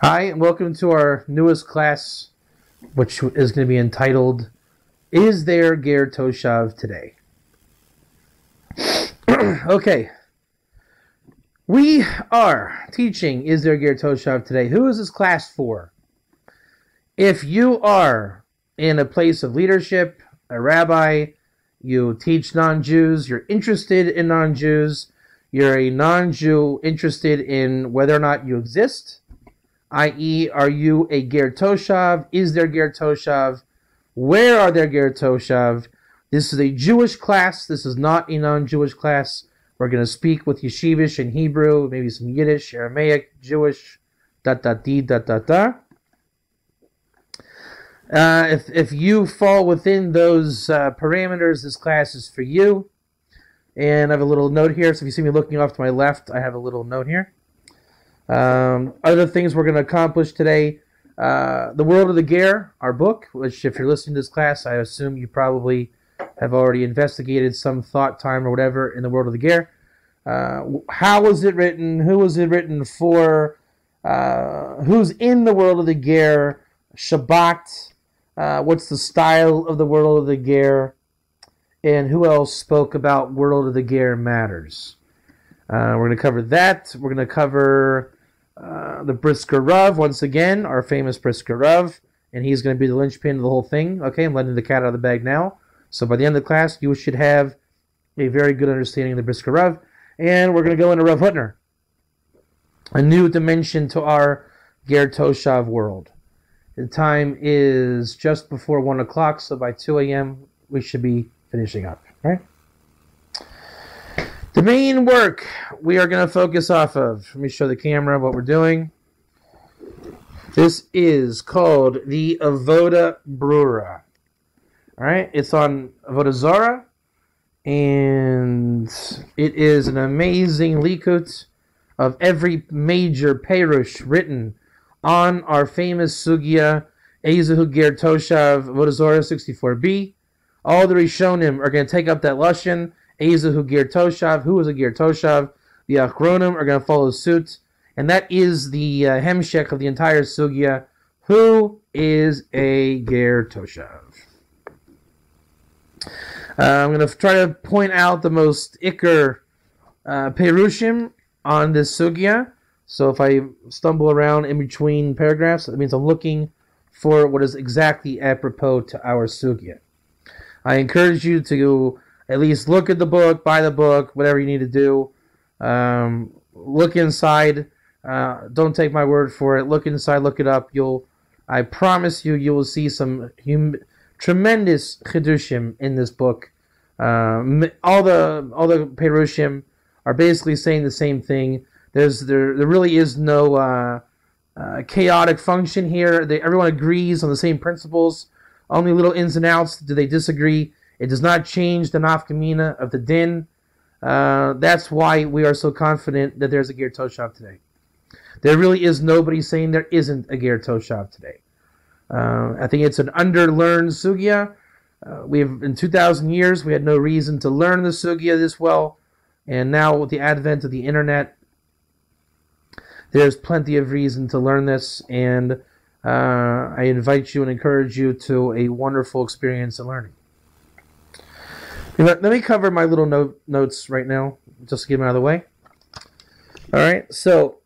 Hi, and welcome to our newest class, which is going to be entitled, Is There Ger Toshav Today? Okay. We are teaching Is There Ger Toshav Today. Who is this class for? If you are in a place of leadership, a rabbi, you teach non-Jews, you're interested in non-Jews, you're a non-Jew interested in whether or not you exist, i.e., are you a Ger Toshav? Is there Ger Toshav? Where are there Ger Toshav? This is a Jewish class. This is not a non-Jewish class. We're going to speak with Yeshivish and Hebrew, maybe some Yiddish, Aramaic, Jewish, If you fall within those parameters, this class is for you. And I have a little note here. So if you see me looking off to my left, I have a little note here. Other things we're going to accomplish today. The World of the Ger, our book, which if you're listening to this class, I assume you probably have already investigated some thought time or whatever in the World of the Ger. How was it written? Who was it written for? Who's in the World of the Ger? Shabbat. What's the style of the World of the Ger? And who else spoke about World of the Ger matters? We're going to cover that. We're going to cover the Brisker Rav, once again, our famous Brisker Rav, and he's going to be the linchpin of the whole thing. Okay, I'm letting the cat out of the bag now. So by the end of the class, you should have a very good understanding of the Brisker Rav. And we're going to go into Rav Hutner, a new dimension to our Ger Toshav world. The time is just before 1 o'clock, so by 2 a.m. we should be finishing up. All right? The main work we are going to focus off of. Let me show the camera what we're doing. This is called the Avoda Brura. All right, it's on Avoda Zarah, and it is an amazing likut of every major perush written on our famous sugya, Ezehu Ger Toshav, Avoda Zarah 64b. All the Rishonim are going to take up that lashon. Ezehu Ger Toshav, who is a Ger Toshav? The Achronim are going to follow suit, and that is the hemshech of the entire sugya. Who is a Ger Toshav? I'm going to try to point out the most ikar perushim on this sugya. So if I stumble around in between paragraphs, that means I'm looking for what is exactly apropos to our sugya. I encourage you to at least look at the book, buy the book, whatever you need to do. Look inside. Don't take my word for it. Look inside, look it up. I promise you, you will see some tremendous chidushim in this book. All the perushim are basically saying the same thing. There really is no chaotic function here. Everyone agrees on the same principles. Only little ins and outs do they disagree. It does not change the nafkamina of the din. That's why we are so confident that there's a Ger Toshav today. There really is nobody saying there isn't a Ger Toshav today. I think it's an underlearned sugya. In 2,000 years, we had no reason to learn the sugya this well. And now with the advent of the internet, there's plenty of reason to learn this. And I invite you and encourage you to a wonderful experience in learning. Let me cover my little notes right now, just to get them out of the way. All right, so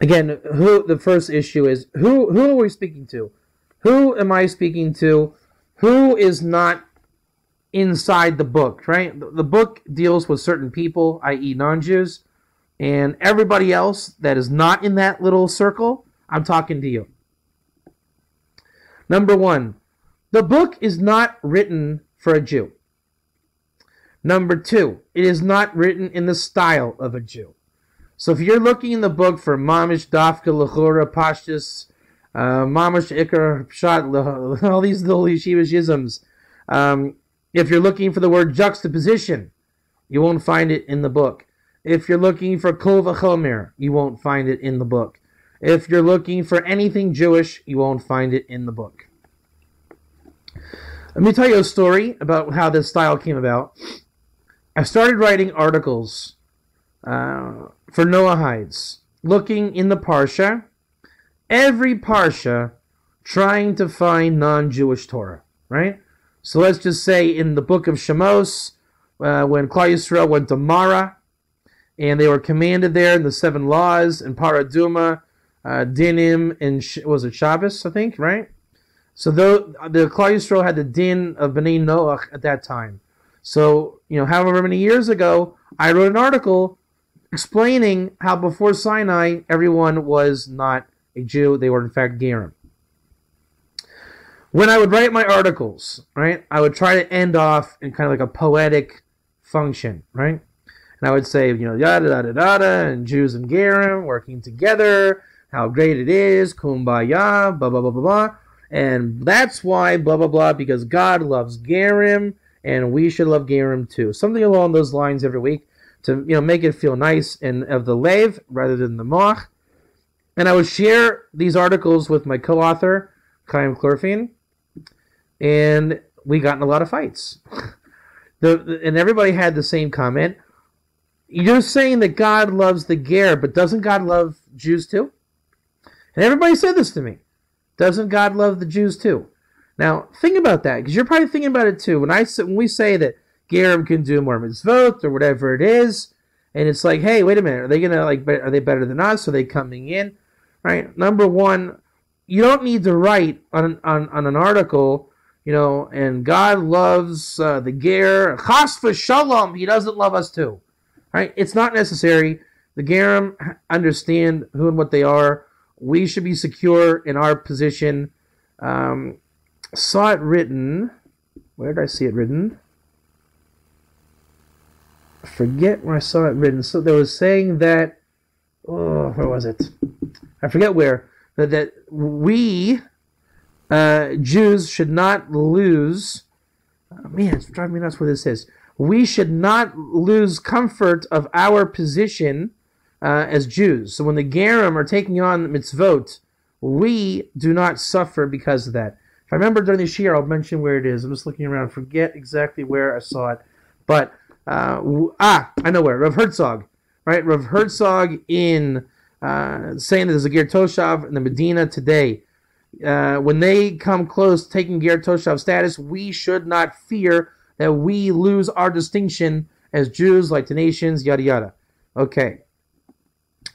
again, the first issue is who are we speaking to? Who am I speaking to? Who is not inside the book, right? The book deals with certain people, i.e. non-Jews, and everybody else that is not in that little circle, I'm talking to you. Number one, the book is not written for a Jew. Number two, it is not written in the style of a Jew. So if you're looking in the book for mamish, dafka, lechora, pashtus, mamish, ikar, pshat, all these little yeshivish isms, if you're looking for the word juxtaposition, you won't find it in the book. If you're looking for kol v'chomer, you won't find it in the book. If you're looking for anything Jewish, you won't find it in the book. Let me tell you a story about how this style came about. I started writing articles for Noahides looking in the Parsha, every Parsha trying to find non-Jewish Torah, right? So let's just say in the book of Shemos, when Klal Yisrael went to Mara, and they were commanded there in the 7 laws, and Paraduma, Dinim, and was it Shabbos, I think, right? So the Klal Yisrael had the din of Bnei Noach at that time. So, however many years ago, I wrote an article explaining how before Sinai, everyone was not a Jew. They were, in fact, Gerim. When I would write my articles, right, I would try to end off in kind of like a poetic function, right? And I would say, yada, yada, yada, and Jews and Gerim working together, how great it is, kumbaya, blah, blah, blah, blah, blah. And that's why, blah, blah, blah, because God loves Gerim, and we should love Gerim too. Something along those lines every week to, make it feel nice and of the lev rather than the moach. And I would share these articles with my co-author, Chaim Chlorfine, and we got in a lot of fights. And everybody had the same comment. You're saying that God loves the Ger, but doesn't God love Jews too? And everybody said this to me. Doesn't God love the Jews too? Now, think about that, because you're probably thinking about it too. When we say that Gerim can do more mitzvot or whatever it is, and it's like, hey, wait a minute, are they better than us? Are they coming in? Right? Number one, you don't need to write on an article, and God loves the Ger. Chas v'shalom, he doesn't love us too. Right? It's not necessary. The Gerim understand who and what they are. We should be secure in our position. Saw it written. Where did I see it written? I forget where I saw it written. So they was saying that. Oh, where was it? I forget where. That we Jews should not lose. Man, it's driving me nuts where this is. We should not lose comfort of our position as Jews. So when the Gerim are taking on mitzvot, we do not suffer because of that. If I remember during this year, I'll mention where it is. I'm just looking around. Forget exactly where I saw it. But, I know where. Rav Herzog. Right? Rav Herzog in saying that there's a Ger Toshav in the Medina today. When they come close taking Ger Toshav status, we should not fear that we lose our distinction as Jews, like the nations, yada yada. Okay.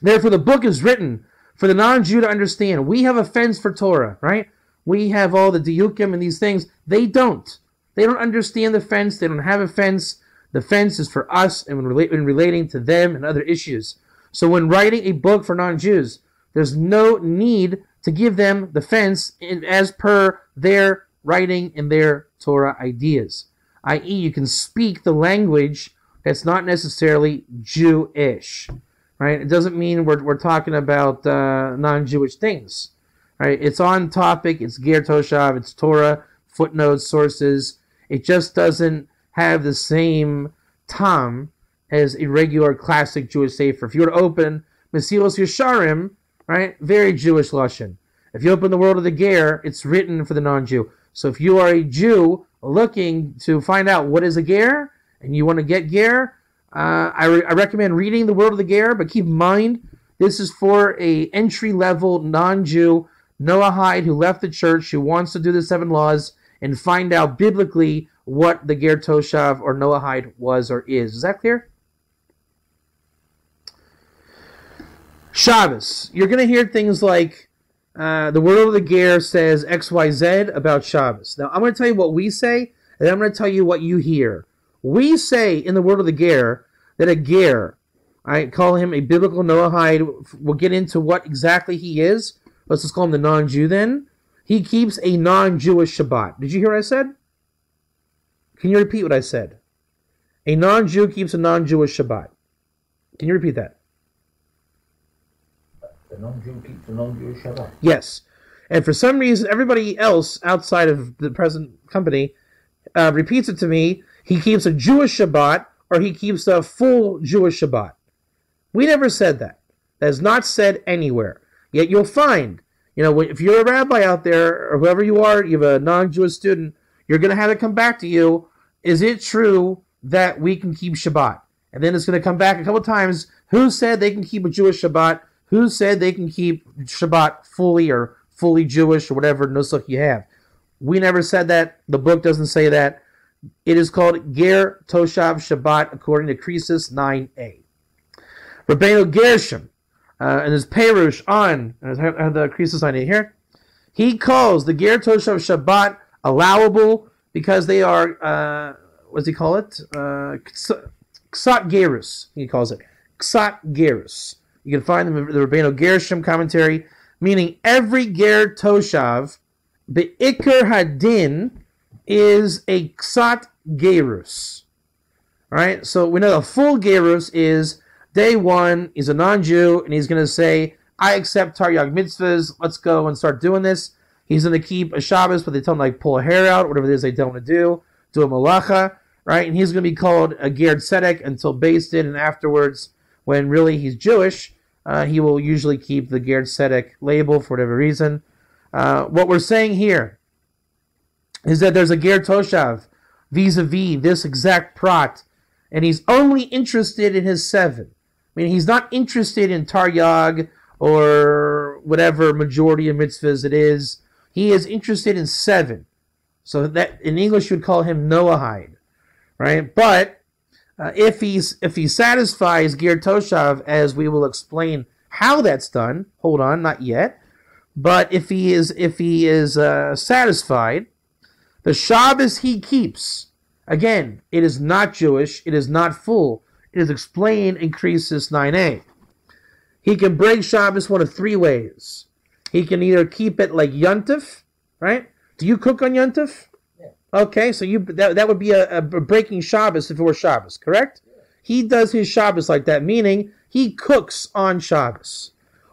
Therefore, the book is written for the non-Jew to understand. We have a fence for Torah, right? We have all the diukim and these things. They don't. They don't understand the fence. They don't have a fence. The fence is for us and when relating to them and other issues. So when writing a book for non-Jews, there's no need to give them the fence as per their writing and their Torah ideas. I.e., you can speak the language that's not necessarily Jewish. Right? It doesn't mean we're talking about non-Jewish things. Right? It's on topic. It's Ger Toshav. It's Torah, footnotes, sources. It just doesn't have the same tam as a regular classic Jewish sefer. If you were to open Mesilos Yesharim, right, very Jewish lashon. If you open the World of the Ger, it's written for the non-Jew. So if you are a Jew looking to find out what is a Ger and you want to get Ger, I recommend reading the World of the Ger, but keep in mind, this is for a entry-level non-Jew, Noahide, who left the church, who wants to do the 7 laws and find out biblically what the Ger Toshav or Noahide was or is. Is that clear? Shabbos. You're going to hear things like, the World of the Ger says XYZ about Shabbos. Now, I'm going to tell you what we say, and then I'm going to tell you what you hear. We say in the World of the Ger that a Ger, I call him a biblical Noahide. We'll get into what exactly he is. Let's just call him the non-Jew then. He keeps a non-Jewish Shabbat. Did you hear what I said? Can you repeat what I said? A non-Jew keeps a non-Jewish Shabbat. Can you repeat that? The non-Jew keeps a non-Jewish Shabbat. Yes. And for some reason, everybody else outside of the present company repeats it to me. He keeps a Jewish Shabbat, or he keeps a full Jewish Shabbat. We never said that. That is not said anywhere. Yet you'll find, if you're a rabbi out there, or whoever you are, you have a non-Jewish student, you're going to have it come back to you. Is it true that we can keep Shabbat? And then it's going to come back a couple times. Who said they can keep a Jewish Shabbat? Who said they can keep Shabbat fully or fully Jewish or whatever nusach you have? We never said that. The book doesn't say that. It is called Ger Toshav Shabbat according to Croesus 9a. Rabbeinu Gershom, and his Perush on, and I have the Croesus 9a here, he calls the Ger Toshav Shabbat allowable because they are, what does he call it? Ksat Gerus, he calls it. Ksat Gerus. You can find them in the Rabbeinu Gershom commentary, meaning every Ger Toshav, the Iker Hadin, is a Ksat Gerus. Alright, so we know a full Gerus is day one, he's a non-Jew, and he's going to say, I accept Taryag mitzvahs, let's go and start doing this. He's going to keep a Shabbos, but they tell him like pull a hair out, whatever it is they don't want to do a malacha, right? And he's going to be called a Ger Tzedek until based in, and afterwards, when really he's Jewish, he will usually keep the Ger Tzedek label for whatever reason. What we're saying here is that there's a Ger Toshav vis-a-vis this exact prat, and he's only interested in his 7. I mean, he's not interested in Taryag or whatever majority of mitzvahs it is. He is interested in 7. So that in English you would call him Noahide, right? But if he satisfies Ger Toshav, as we will explain how that's done, hold on, not yet. But if he is satisfied, the Shabbos he keeps, again, it is not Jewish, it is not full. It is explained in Croesus 9a. He can break Shabbos one of 3 ways. He can either keep it like Yontif, right? Do you cook on Yontif? Yeah. Okay, so that would be a breaking Shabbos if it were Shabbos, correct? Yeah. He does his Shabbos like that, meaning he cooks on Shabbos.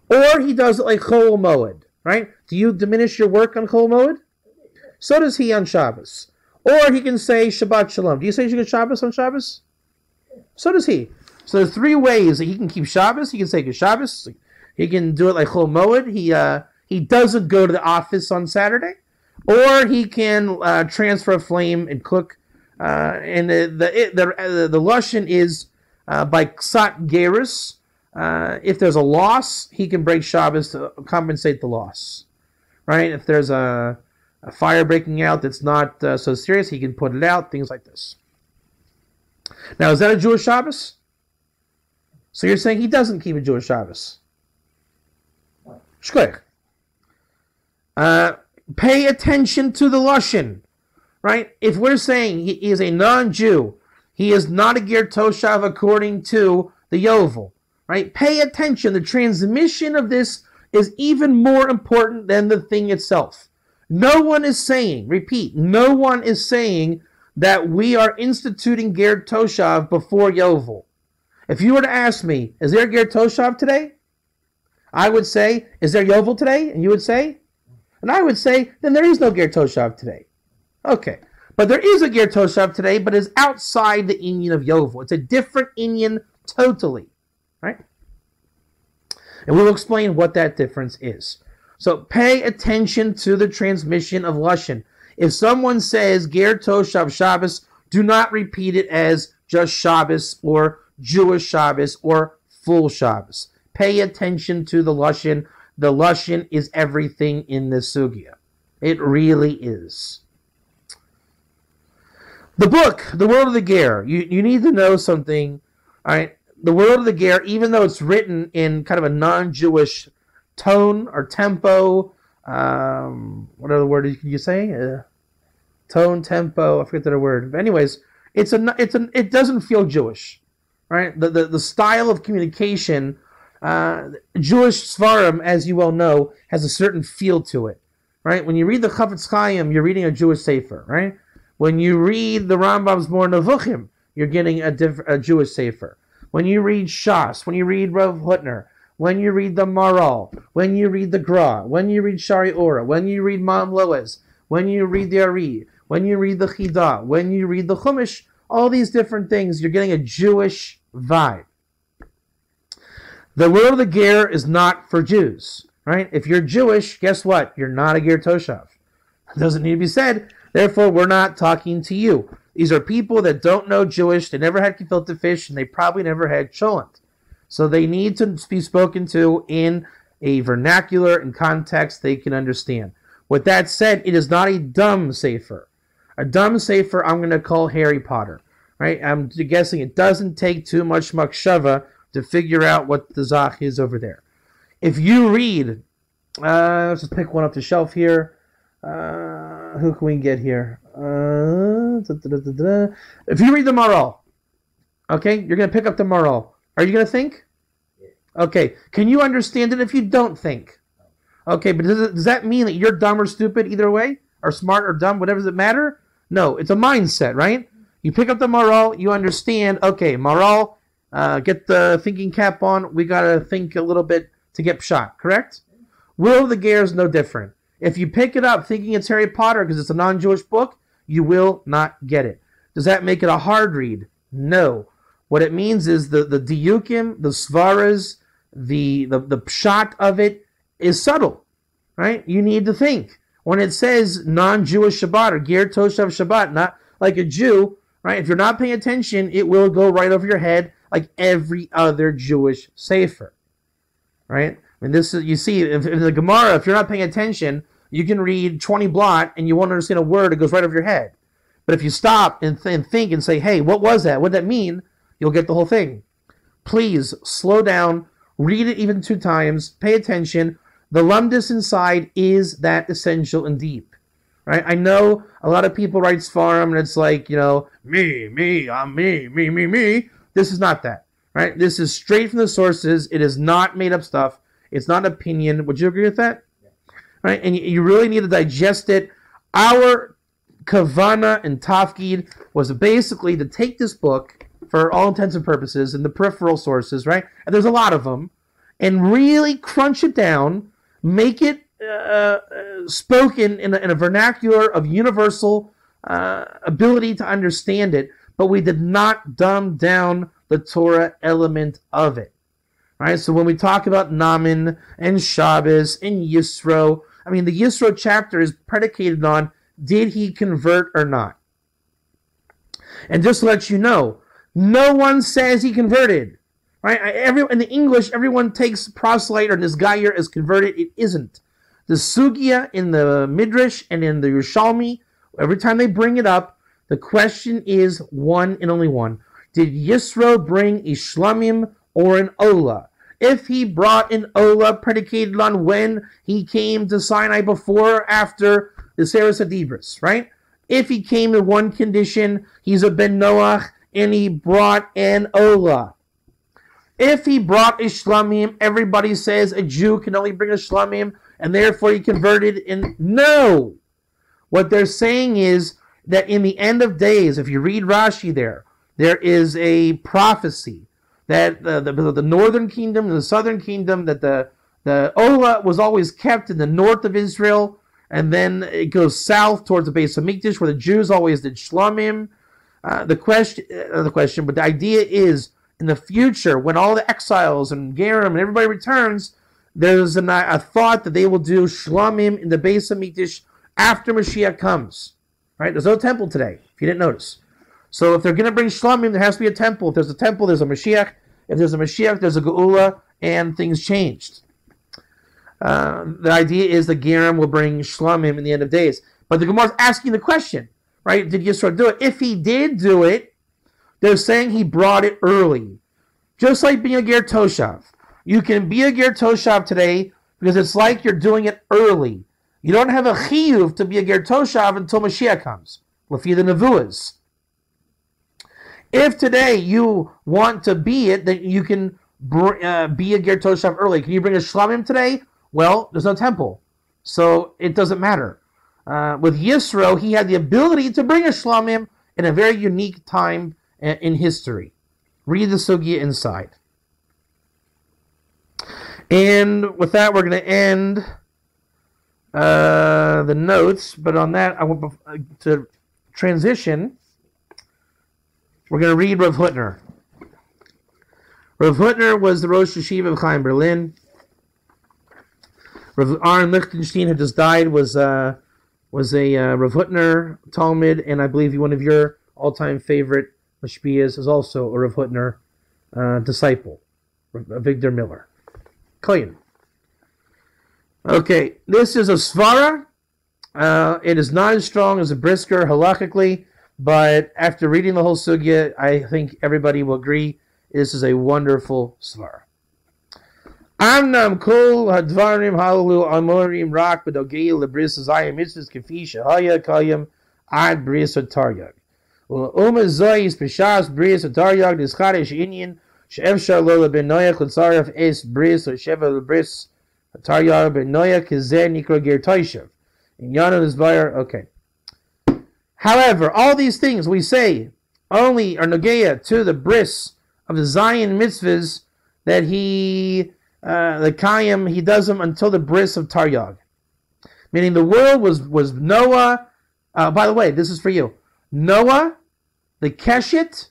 Or he does it like Chol Moed, right? Do you diminish your work on Chol Moed? So does he on Shabbos. Or he can say Shabbat Shalom. Do you say Shabbos on Shabbos? So does he. So there's 3 ways that he can keep Shabbos. He can say Shabbos. He can do it like Chol Moed. He doesn't go to the office on Saturday. Or he can transfer a flame and cook. And the Lashon is by Ksat Gerus. If there's a loss, he can break Shabbos to compensate the loss. Right? If there's a fire breaking out that's not so serious, he can put it out, things like this. Now, is that a Jewish Shabbos? So you're saying he doesn't keep a Jewish Shabbos? Shkoich. Pay attention to the Lashon, right? If we're saying he is a non-Jew, he is not a Ger Toshav according to the Yovel, right? Pay attention. The transmission of this is even more important than the thing itself. No one is saying, repeat, no one is saying that we are instituting Ger Toshav before Yovel. If you were to ask me, is there Ger Toshav today? I would say, is there Yovel today? And you would say? And I would say, then there is no Ger Toshav today. Okay. But there is a Ger Toshav today, but it's outside the Inyan of Yovel. It's a different Inyan totally. Right? And we'll explain what that difference is. So pay attention to the transmission of Lashon. If someone says Ger Toshav Shabbos, do not repeat it as just Shabbos or Jewish Shabbos or full Shabbos. Pay attention to the Lashon. The Lashon is everything in the Sugya. It really is. The book, The World of the Ger. You need to know something. All right. The World of the Ger, even though it's written in kind of a non-Jewish tone or tempo, what other word can you say? Tone, tempo, I forget the other word. But anyways, it doesn't feel Jewish, right? The style of communication, Jewish Svarim, as you well know, has a certain feel to it, right? When you read the Chafetz Chaim, you're reading a Jewish Sefer, right? When you read the Rambam's Mor Nevuchim, you're getting a Jewish Sefer. When you read Shas, when you read Rav Hutner, when you read the Maral, when you read the Gra, when you read Shari Ora, when you read Ma'am Loez, when you read the Ari, when you read the Chidah, when you read the Chumash, all these different things, you're getting a Jewish vibe. The World of the Ger is not for Jews, right? If you're Jewish, guess what? You're not a Ger Toshav. It doesn't need to be said. Therefore, we're not talking to you. These are people that don't know Jewish. They never had gefilte fish, and they probably never had cholent. So they need to be spoken to in a vernacular and context they can understand. With that said, it is not a dumb sefer. A dumb sefer I'm going to call Harry Potter. Right? I'm guessing it doesn't take too much makshava to figure out what the zach is over there. If you read, let's just pick one off the shelf here. Who can we get here? If you read the Maral, okay, you're going to pick up the Maral. Are you going to think? Okay. Can you understand it if you don't think? Okay, but does that mean that you're dumb or stupid either way? Or smart or dumb? Whatever, does it matter? No, it's a mindset, right? You pick up the Maral, you understand, okay, Maral, get the thinking cap on. We got to think a little bit to get shot, correct? Will of the Ger is no different. If you pick it up thinking it's Harry Potter because it's a non-Jewish book, you will not get it. Does that make it a hard read? No. What it means is the diukim, the svaras, the pshat of it is subtle, right? You need to think. When it says non-Jewish Shabbat or Ger Toshav Shabbat, not like a Jew, right? If you're not paying attention, it will go right over your head like every other Jewish sefer, right? I mean, this is, you see, if in the Gemara, if you're not paying attention, you can read 20 blot and you won't understand a word. It goes right over your head. But if you stop and think and say, hey, what was that? What did that mean? You'll get the whole thing. Please slow down. Read it even 2 times. Pay attention. The lumdus inside is that essential and deep. Right? I know a lot of people write Sfarim and it's like, me, I'm me. This is not that. Right? This is straight from the sources. It is not made up stuff. It's not opinion. Would you agree with that? Yeah. Right? And you really need to digest it. Our kavana and tafkid was basically to take this book for all intents and purposes in the peripheral sources, right? And there's a lot of them, and really crunch it down, make it spoken in a vernacular of universal ability to understand it, but we did not dumb down the Torah element of it. Right? So when we talk about Naman and Shabbos and Yisro, I mean, the Yisro chapter is predicated on, did he convert or not? And just to let you know, no one says he converted. Right? In the English, everyone takes proselyte or this guy here as converted. It isn't. The Sugya in the Midrash and in the Yerushalmi, every time they bring it up, the question is one and only one. Did Yisro bring a shlamim or an ola? If he brought an ola predicated on when he came to Sinai before or after the Seres Adibris, right? If he came in one condition, he's a ben Noach, and he brought an ola. If he brought a shlamim, everybody says a Jew can only bring a shlamim, and therefore he converted. And no! What they're saying is that in the end of days, if you read Rashi there is a prophecy that the northern kingdom and the southern kingdom, that the Ola was always kept in the north of Israel, and then it goes south towards the base of Mikdash, where the Jews always did shlamim. But the idea is, in the future, when all the exiles and Gerim and everybody returns, there's a thought that they will do shlamim in the base of Mikdash after Mashiach comes. Right? There's no temple today, if you didn't notice. So if they're going to bring shlamim, there has to be a temple. If there's a temple, there's a Mashiach. If there's a Mashiach, there's a Geula, and things changed. The idea is the Gerim will bring shlamim in the end of days. But the Gemara is asking the question, right? Did Yisro do it? If he did do it, they're saying he brought it early. Just like being a Ger Toshav. You can be a Ger Toshav today because it's like you're doing it early. You don't have a chiyuv to be a Ger Toshav until Mashiach comes. Lefi the Nevuas. If today you want to be it, then you can be a Ger Toshav early. Can you bring a shlamim today? Well, there's no temple, so it doesn't matter. With Yisro, he had the ability to bring a shlamim in a very unique time in history. Read the sugya inside. And with that, we're going to end the notes. But on that, I want to transition. We're going to read Rav Hutner. Rav Hutner was the Rosh Yeshiva of Chaim Berlin. Rav Aaron Lichtenstein, who just died, was a Rav Hutner Talmud, and I believe one of your all-time favorite mashpiyas is also a Rav Hutner disciple. Victor Miller. Koyin. Okay, this is a svara. It is not as strong as a brisker halachically, but after reading the whole sugya, I think everybody will agree this is a wonderful svara. Amnam kol hadvarim halalu amorim rak b'dogei lebris azayim mitzvahs kefi shehaya kayim ad bris taryag. Uma zoyis b'shas bris taryag dischadesh inyan she'efshar lo lebenoyach l'tzaref es bris or sheva lebris taryag benoyach kizeh nikra ger toshav. In Yana Nizbayar, okay. However, all these things we say only are nogeya to the bris of the Zion mitzvahs that the Kayim, he does them until the bris of Taryag. Meaning the world was Noah, by the way, this is for you. Noah, the Keshet,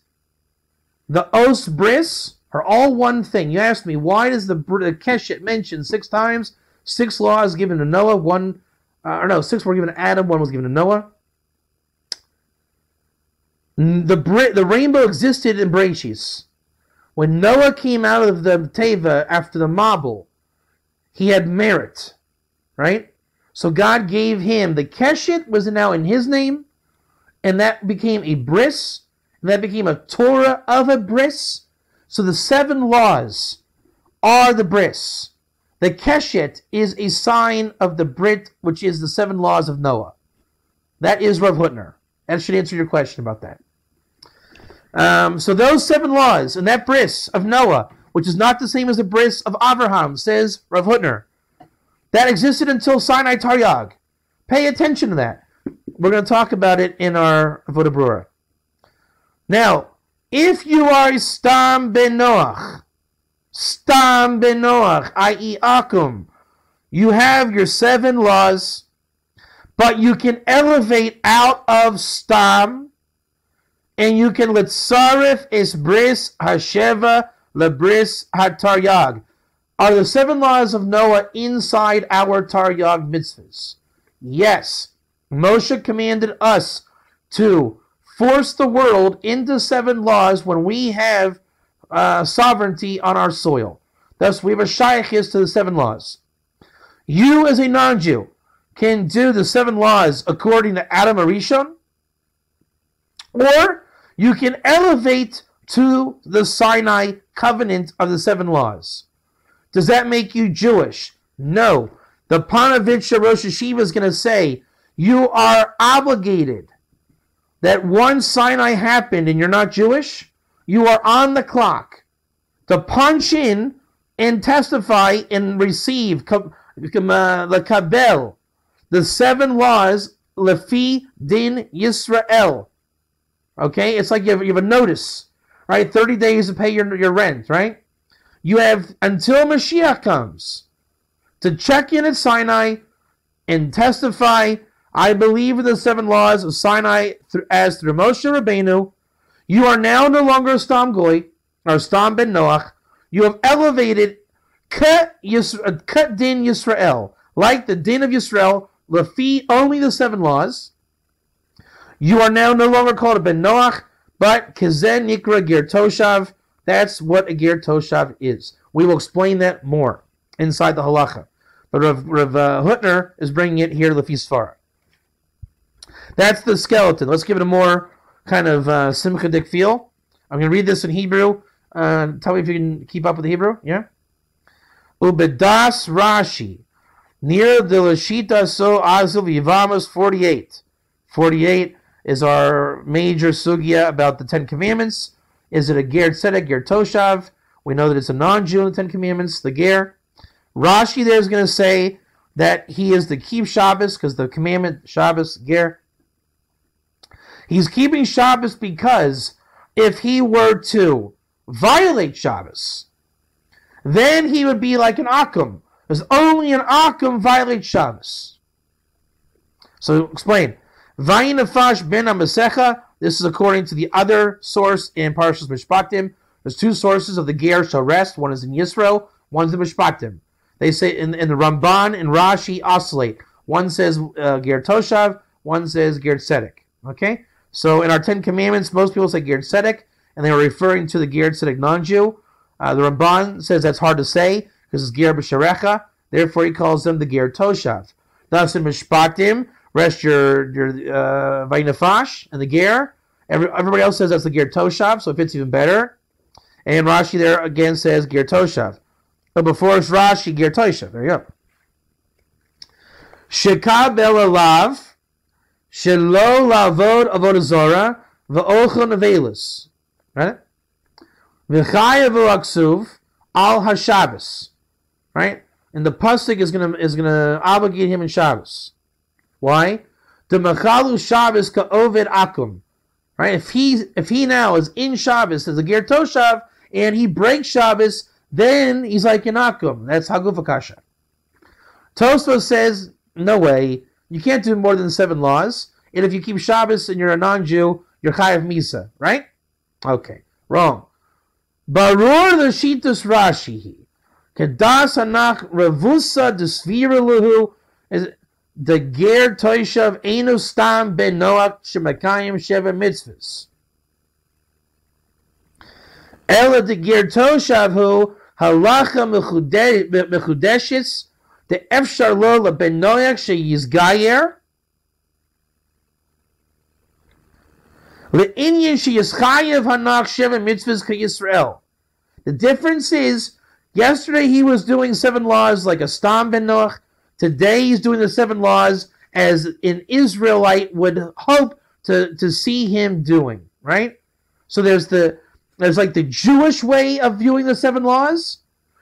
the Os bris are all one thing. You asked me, why does the Keshet mentioned 6 times? 6 laws given to Noah, 6 were given to Adam, 1 was given to Noah. The rainbow existed in Bereshis. When Noah came out of the Teva after the Mabul, he had merit, right? So God gave him, the Keshet was now in his name, and that became a bris, and that became a Torah of a bris. So the 7 laws are the bris. The Keshet is a sign of the Brit, which is the 7 laws of Noah. That is Rav Hutner. That should answer your question about that. So those 7 laws and that bris of Noah, which is not the same as the bris of Abraham, says Rav Hutner, that existed until Sinai Taryag. Pay attention to that. We're going to talk about it in our Avodah Brura. Now, if you are Stam ben Noach, i.e. Akum, you have your 7 laws, but you can elevate out of Stam, and you can Litzaref es bris hasheva lebris hataryag. Are the 7 laws of Noah inside our Taryag mitzvahs? Yes. Moshe commanded us to force the world into 7 laws when we have sovereignty on our soil. Thus, we have a shaykhis to the 7 laws. You, as a non-Jew, can do the 7 laws according to Adam Arishon, or you can elevate to the Sinai covenant of the 7 laws. Does that make you Jewish? No. The Panovich Rosh Hashiva is going to say, you are obligated that once Sinai happened and you're not Jewish, you are on the clock to punch in and testify and receive the kabel, the 7 laws, lefi din Yisrael. Okay, it's like you have a notice, right? 30 days to pay your rent, right? You have until Mashiach comes to check in at Sinai and testify, I believe in the 7 laws of Sinai as through Moshe Rabbeinu. You are now no longer a Stam Goy, or Stam ben Noach. You have elevated Kat Din Yisrael, like the Din of Yisrael, lefi only the 7 laws. You are now no longer called a ben Noach, but Kezen Nikra Ger Toshav. That's what a Ger Toshav is. We will explain that more inside the halacha. But Rav Hutner is bringing it here lefi Sfara. That's the skeleton. Let's give it a more kind of simchadik feel. I'm going to read this in Hebrew. Tell me if you can keep up with the Hebrew. Yeah? Ubedas Rashi. Near the Lashita so Azul Yivamas 48. 48 is our major sugya about the 10 Commandments. Is it a Ger Tzedek, Ger Toshav? We know that it's a non-Jew in the 10 Commandments, the Ger. Rashi there is going to say that he is the keep Shabbos, because the commandment Shabbos, Ger. He's keeping Shabbos because if he were to violate Shabbos, then he would be like an Akum. There's only an Akum violates Shabbos. So explain. Vayinafash ben Amasecha. This is according to the other source in Parshas Mishpatim. There's 2 sources of the Ger shall rest. One is in Yisro, one's in Mishpatim. They say in the Ramban and Rashi oscillate. One says Ger Toshav, one says Ger Tzedek. Okay? So in our 10 Commandments, most people say Ger Tzedek, and they are referring to the Ger Tzedek non-Jew. The Ramban says that's hard to say because it's Ger b'sharecha. Therefore, he calls them the Ger Toshav. Thus, in Mishpatim, rest your Vainafash and the Ger. Everybody else says that's the Ger Toshav, so it fits even better. And Rashi there again says Ger Toshav. But before it's Rashi, Ger Toshav. There you go. Shekab el alav, shelo lavod avodah zora, v'ochel nevelis. Right? V'chayav v'aksuv al hashabbos. Right? And the pasuk is gonna obligate him in Shabbos. Why? The mechalu Shabbos ka'oved akum. Right? If he now is in Shabbos as a Ger Toshav and he breaks Shabbos, then he's like an akum. That's haguf akasha. Tosfos says, no way. You can't do more than 7 laws. And if you keep Shabbos and you're a non-Jew, you're chayav misa. Right? Okay. Wrong. Barur l'shitus Rashi. Kedas hanach revusa desvira luhu is the Ger Toshav einu stam ben noach shemakayim sheva mitzvahs. Ela the Ger Toshav hu halacha mechudeshis the efshar lo leben noach sheyizgayer le'inyan sheyizchayev hanach sheva mitzvahs k'Yisrael. The difference is, yesterday he was doing 7 laws like a Stam ben Noach. Today he's doing the 7 laws as an Israelite would hope to see him doing. Right? So there's like the Jewish way of viewing the 7 laws,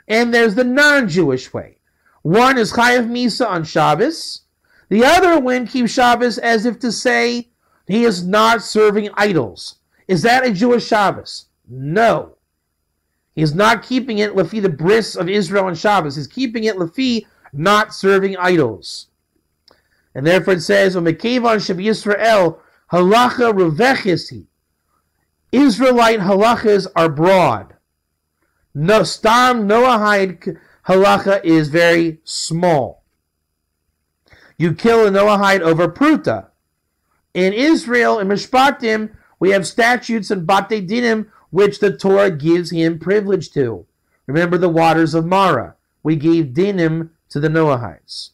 and there's the non-Jewish way. One is Chayav Misa on Shabbos. The other one keeps Shabbos as if to say he is not serving idols. Is that a Jewish Shabbos? No. He's not keeping it lefi the bris of Israel on Shabbos. He's keeping it lefi not serving idols. And therefore it says, "Umekevan shev Yisrael halacha ruvechis." Israelite halachas are broad. No stam Noahide halacha is very small. You kill a Noahide over pruta. In Israel, in Mishpatim, we have statutes and Bate Dinim which the Torah gives him privilege to. Remember the waters of Mara. We gave dinim to the Noahites.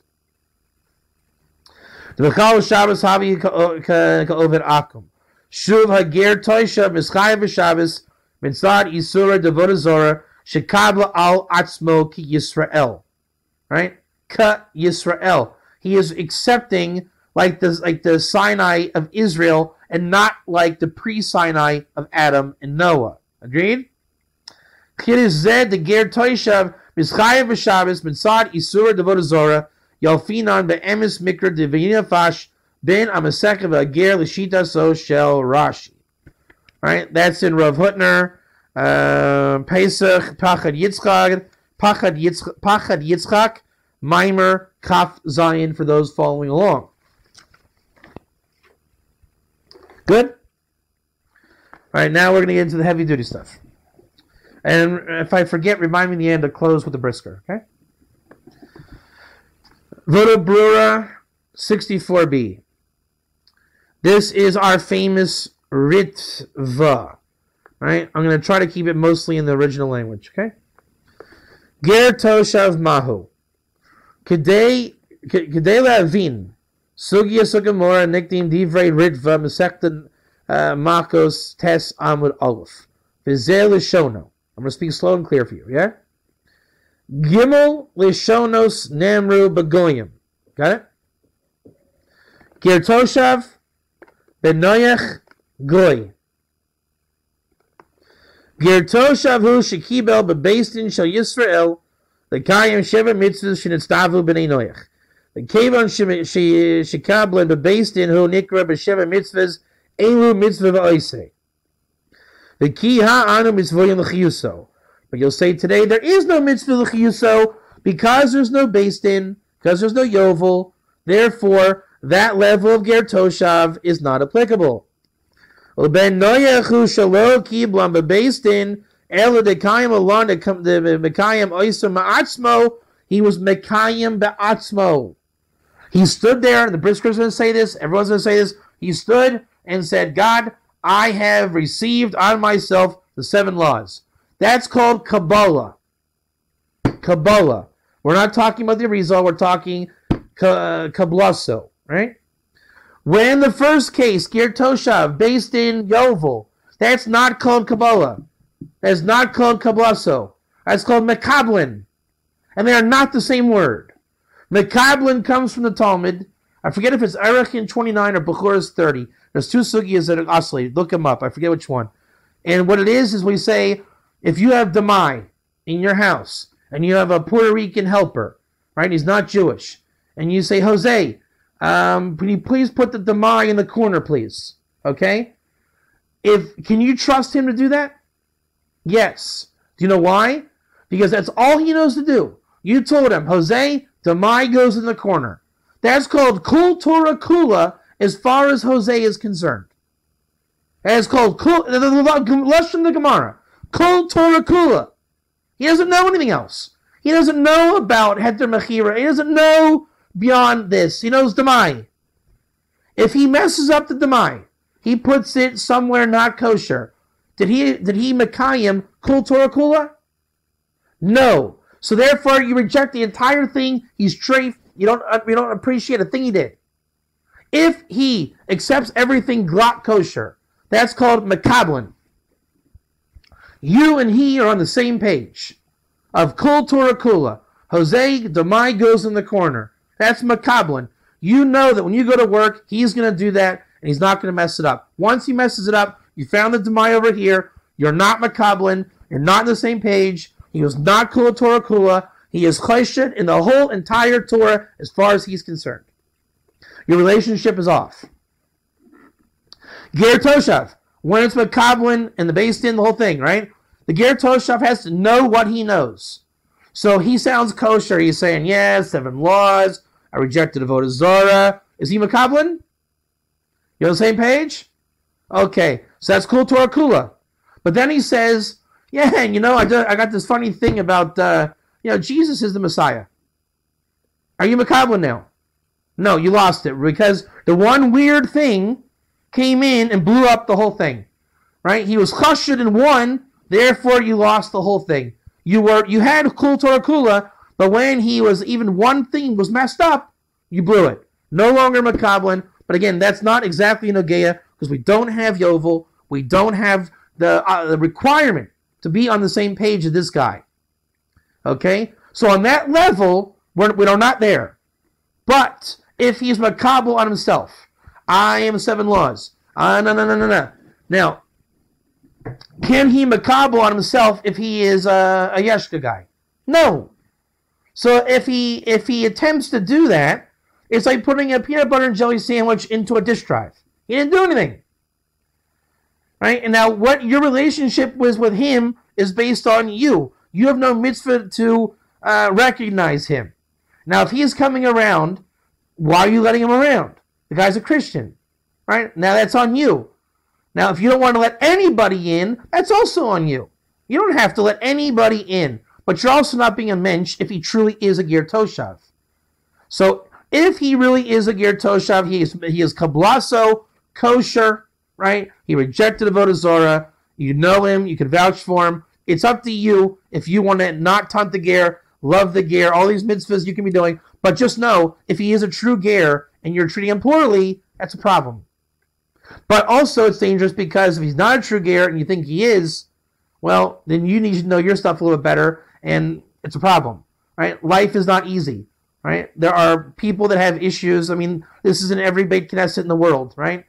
The Bechal Shabbos Havi Ka'ovid Akum. Shuv Hager Toshav Mischayev B'Shabbos Mitzad Isura Devodah Zora Shekabla Al Atzmo Ki Yisrael. Right? Ka Yisrael. He is accepting like the Sinai of Israel and not like the pre-Sinai of Adam and Noah. Agreed? Kid Zed the Ger Toshav Mischayev B'Shabbos Mitzad Isura Devodah Zora Yalfinan Be'emes Mikra Divina Fash Ben Amasekev Ager Lishita So Shel Rashi. Right? That's in Rav Hutner, Pesach, Pachad Yitzchak, Maimer, Kaf Zion for those following along. Good? All right, now we're going to get into the heavy duty stuff. And if I forget, remind me in the end to close with the brisker, okay? Voda Brura 64b. This is our famous Ritva. Right? I'm going to try to keep it mostly in the original language, okay? Ger Toshav Mahu. Kedei Le'avin. Sugya Sugamora Nikdim Divrei Ritva Mesekta Makos Tes Amud Aleph. Vizel Lishono. I'm going to speak slow and clear for you, yeah? Gimel Lishonos Namru Bagoyim. Got it? Ger Toshav Benoyach Goy. Ger Toshav Hu Shekibel Bebeistin Shal Yisrael Lekayim Sheva Mitzvahs Shenitzdavu B'nei Noyach. The Kevon Shekabel Bebeistin Hu Nikra B'Sheva Mitzvahs Elu Mitzvah V'Oisei. The Ki Ha'anu Mitzvoyim L'Chiyuso. But you'll say today there is no Mitzvah L'Chiyuso because there's no Beistin, because there's no Yovel. Therefore, that level of Ger Toshav is not applicable. Ben Noyachu Shalo Kiblam Bebeistin Ela Dekayim Alon the Mekayim Oyser Ma'atzmo. He was Mekayim Be'atzmo. He stood there, and the brisker's going to say this, everyone's going to say this. He stood and said, God, I have received on myself the 7 laws. That's called Kabbalah. Kabbalah. We're not talking about the Arizal, we're talking Kablaso, right? When the first case, Ger Toshav, based in Yovel, that's not called Kabbalah. That's not called Kablaso. That's called Mekablin. And they are not the same word. Mekablin comes from the Talmud. I forget if it's Erechin 29 or Bechoros 30. There's two sugiyas that are oscillated. Look them up. I forget which one. And what it is we say, if you have Demai in your house, and you have a Puerto Rican helper, right? He's not Jewish. And you say, Jose, can you please put the Demai in the corner, please? Okay? Can you trust him to do that? Yes. Do you know why? Because that's all he knows to do. You told him, Jose, Demai goes in the corner. That's called Kul Torah Kula as far as Jose is concerned. That's called Kul, less from the Gemara. Kul Torah Kula. He doesn't know anything else. He doesn't know about Heter Mechira. He doesn't know beyond this. He knows Demai. If he messes up the Demai, he puts it somewhere not kosher. Did he Mekayim Kul Torah Kula? No. So therefore, you reject the entire thing. He's treif. You don't appreciate a thing he did. If he accepts everything glot kosher, that's called Mekablin. You and he are on the same page of Kul Torah Kula. Jose, Demai goes in the corner. That's Mekablin. You know that when you go to work, he's going to do that, and he's not going to mess it up. Once he messes it up, you found the Demai over here. You're not Mekablin. You're not on the same page. He was not Kul Torah Kula. He is Chesed in the whole entire Torah as far as he's concerned. Your relationship is off. Ger Toshav, when it's Mekablin and the based in the whole thing, right? The Ger Toshav has to know what he knows. So he sounds kosher. He's saying, yeah, 7 laws. I rejected Avodah Zarah. Is he Mekablin? You're on the same page? Okay, so that's Kul Torah Kula. But then he says, yeah, and I got this funny thing about, Jesus is the Messiah. Are you Mekablin now? No, you lost it because the one weird thing came in and blew up the whole thing, right? He was chashed in one, therefore you lost the whole thing. You had Kul Torah Kula, but when he was even one thing was messed up, you blew it. No longer Mekablin, but again, that's not exactly Nogeya because we don't have Yovel, we don't have the requirement to be on the same page as this guy. Okay, so on that level, we're not there. But if he's Makabel on himself, I am 7 laws. No. Now, can he Makabel on himself if he is a Yeshka guy? No. So if he attempts to do that, it's like putting a peanut butter and jelly sandwich into a disk drive. He didn't do anything. Right? And now what your relationship was with him is based on you. You have no mitzvah to recognize him. Now, if he is coming around, why are you letting him around? The guy's a Christian. Right? Now that's on you. Now, if you don't want to let anybody in, that's also on you. You don't have to let anybody in. But you're also not being a mensch if he truly is a Ger Toshav. So, if he really is a Ger Toshav, he is Kablaso, kosher, right? He rejected Avodah Zarah. You know him. You can vouch for him. It's up to you if you want to not taunt the Ger, love the Ger, all these mitzvahs you can be doing. But just know, if he is a true Ger and you're treating him poorly, that's a problem. But also it's dangerous because if he's not a true Ger and you think he is, well, then you need to know your stuff a little bit better, and it's a problem, right? Life is not easy, right? There are people that have issues. I mean, this is in every Beit Knesset in the world, right?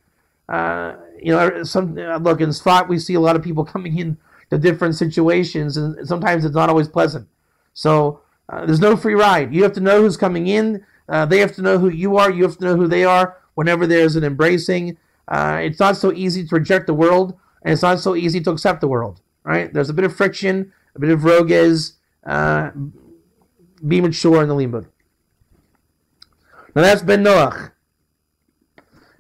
Look, in Sfat, we see a lot of people coming in to different situations, and sometimes it's not always pleasant. So there's no free ride. You have to know who's coming in. They have to know who you are. You have to know who they are whenever there's an embracing. It's not so easy to reject the world, and it's not so easy to accept the world, right? There's a bit of friction, a bit of roges. Be mature in the limud. Now that's Ben Noach.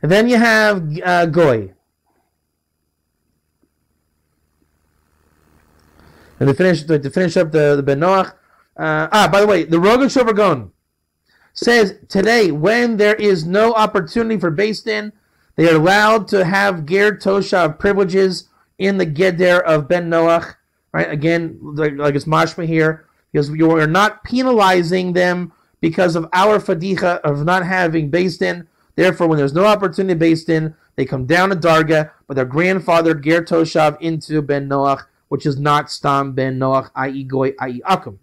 And then you have Goy. And to finish up the Ben Noach. By the way, the Rogan Shovergon says today when there is no opportunity for Beis Din, they are allowed to have Ger Toshav privileges in the Geder of Ben Noach. right? Again, like it's mashma here, because we are not penalizing them because of our fadicha of not having based in. Therefore, when there's no opportunity based in, they come down to Darga, but their grandfather Ger Toshav into Ben Noach, which is not Stam Ben Noach, i.e. Goy, i.e. Akum.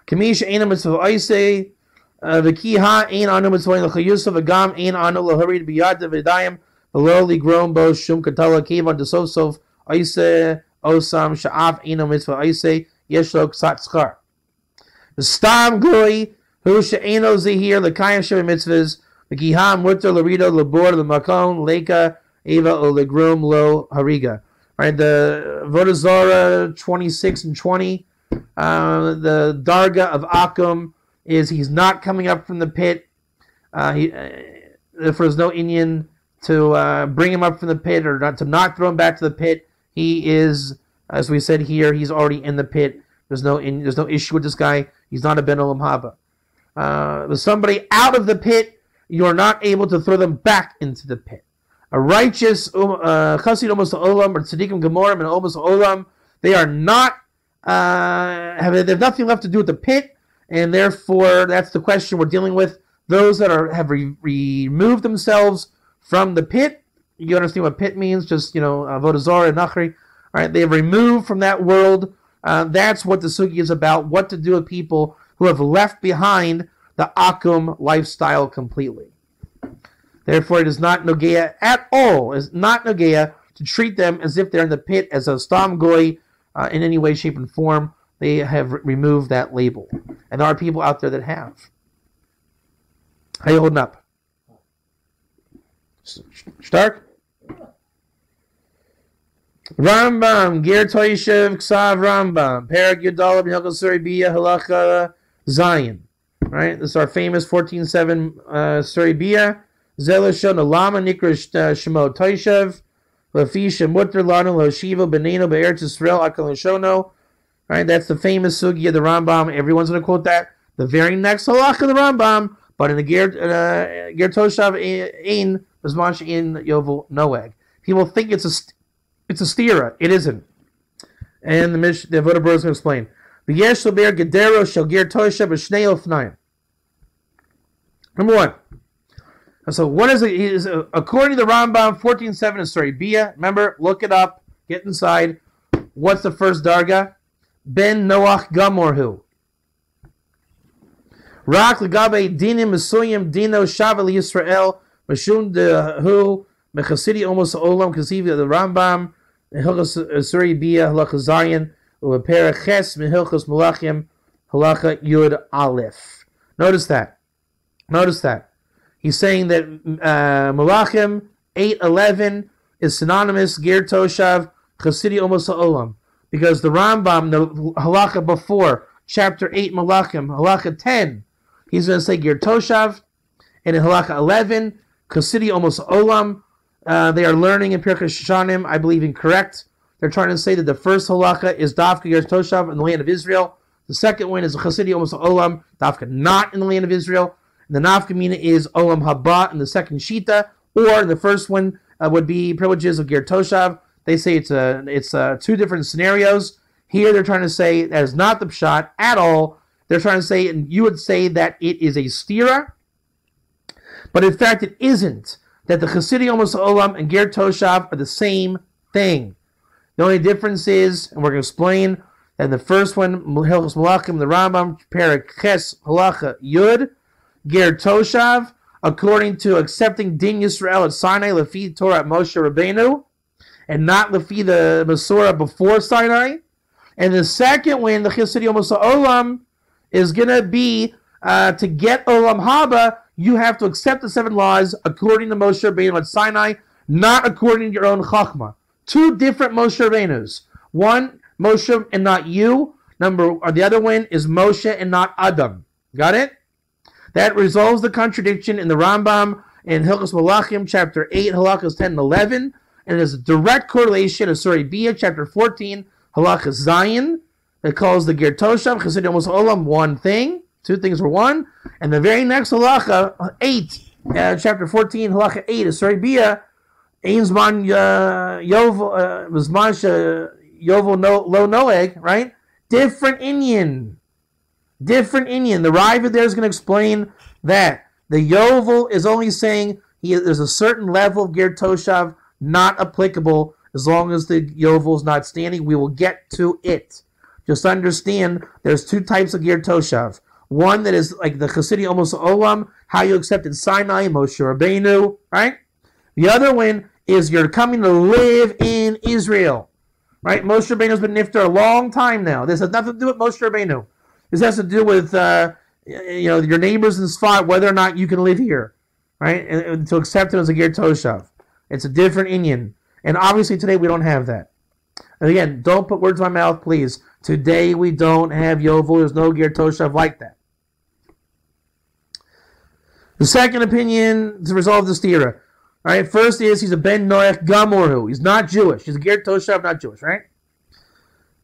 Kamisha Aina Mitzvah Oisei, Vikiha Ain Anu Mitzvah Lachayusuf, Agam Ain Anu Laharid Biyad Vidayim, Veloli Grom Bo Shum Katala Kevan Desosov, Oisei, Osam, Sha'af Aina Mitzvah Oisei, Yeshlok Satskar. The Stam Goy, who She'eno Zahir, Lakayam Sheva Mitzvahs, Vikiha Mutter Larido, Labor, Lamakon, Leka, Eva, O Legrum, Lo, Hariga. Right, the Vodazora 26 and 20. The Darga of Akum is he's not coming up from the pit. If there's no Indian to bring him up from the pit or not throw him back to the pit, he is, as we said here, he's already in the pit. There's no issue with this guy. He's not a Ben Olam Haba. With somebody out of the pit, you're not able to throw them back into the pit. A righteous Chassid Omos Olam or Tzaddikim Gemorim and Omos Olam, they are not they have nothing left to do with the pit, and therefore that's the question we're dealing with. Those that have removed themselves from the pit, you understand what pit means? Just Avodah Zarah and Nachri. All right, they have removed from that world. That's what the sugi is about. What to do with people who have left behind the Akum lifestyle completely. Therefore, it is not Nogea at all. It's not Nogea to treat them as if they're in the pit as a Stam Goy in any way, shape, and form. They have removed that label. And there are people out there that have. How you holding up? Stark? Rambam, Ger Toshav, Ksav Rambam, Perek Yudalab, Hilchos Surei Biyah, Halacha Zion. Right? This is our famous 14.7 Surei Biyah. Zelashon Alama Nikra Shemo Toshav, Lafisha Mutter Lanu Loshiva Benino Be'eretz Yisrael Akal Shono. Right, that's the famous sugi of the Rambam. Everyone's going to quote that. The very next halacha of the Rambam, but in the Ger Toshav Ein Bezman in Yovel Noeg. People think it's a stira. It isn't. And the Avodah Bro is going to explain. V'yesh Lober Gedero Shel Ger Toshav B'Shnei Ofnayim. Number one. So what is it? According to the Rambam, 14.7 is Surei Biyah. Remember, look it up. Get inside. What's the first darga? Ben Noach Gamorhu. Rak Legabe Dinim Mesuyim Dino Shavel Yisrael Mashun Dehu Mechasidi Omos Olam Kasiv the Rambam Hilchos Surei Biyah Halacha Zion U'Perek Ches Mehilchos Malachim Halacha Yud Aleph. Notice that. He's saying that Malachim 8:11 is synonymous Ger Toshav Chasidi Omos Olam, because the Rambam, the halacha before chapter 8 Malachim, halacha 10, he's going to say Ger Toshav, and in halacha 11 Chasidi Omos Olam. They are learning in Pirkei Shoshanim, I believe incorrect. They're trying to say that the first halacha is Dafka Ger Toshav in the land of Israel. The second one is Chasidi Omos Olam, Dafka not in the land of Israel. The nafkamina is Olam Haba in the second Shita, or the first one would be privileges of Ger Toshav. They say it's two different scenarios. Here they're trying to say that is not the pshat at all. They're trying to say, and you would say that it is a stira, but in fact it isn't. That the Chasidi Omos Olam and Ger Toshav are the same thing. The only difference is, and we're going to explain, that in the first one, Hilchos Malachim, the Rambam, Perek Ches Halacha Yud, Ger Toshav, according to accepting Din Yisrael at Sinai, Lefi Torah at Moshe Rabbeinu, and not Lefi the Masorah before Sinai. And the second one, the Chasidi Omos Olam, is going to be to get Olam Haba, you have to accept the 7 laws according to Moshe Rabbeinu at Sinai, not according to your own Chachma. Two different Moshe Rabbeinus. One, Moshe and not you. The other one is Moshe and not Adam. Got it? That resolves the contradiction in the Rambam in Hilchos Malachim, chapter 8, halachas 10 and 11, and there's a direct correlation of Surei Biyah, chapter 14, halachas Zion, that calls the Ger Toshav, Chasidi Omos Olam, one thing. Two things were one. And the very next halacha, 8, chapter 14, halacha 8 of Surei Biyah, Ein Zman Yovel Zman Yovel Lo Noeg, right? Different Inyan. Different Inyan. The Riva there is going to explain that the Yovel is only saying there's a certain level of Ger Toshav not applicable as long as the Yovel is not standing. We will get to it. Just understand there's two types of Ger Toshav. One that is like the Chassidi almost Olam, how you accepted Sinai, Moshe Rabbeinu, right? The other one is you're coming to live in Israel, right? Moshe Rabbeinu's been nifter a long time now. This has nothing to do with Moshe Rabbeinu. This has to do with your neighbors in Sfat, whether or not you can live here, right? And to accept it as a Ger Toshav. It's a different Inyan. And obviously today we don't have that. And again, don't put words in my mouth, please. Today we don't have Yovel. There's no Ger Toshav like that. The second opinion to resolve the stira. All right, first is he's a Ben Noach Gamorhu. He's not Jewish. He's a Ger Toshav, not Jewish, right?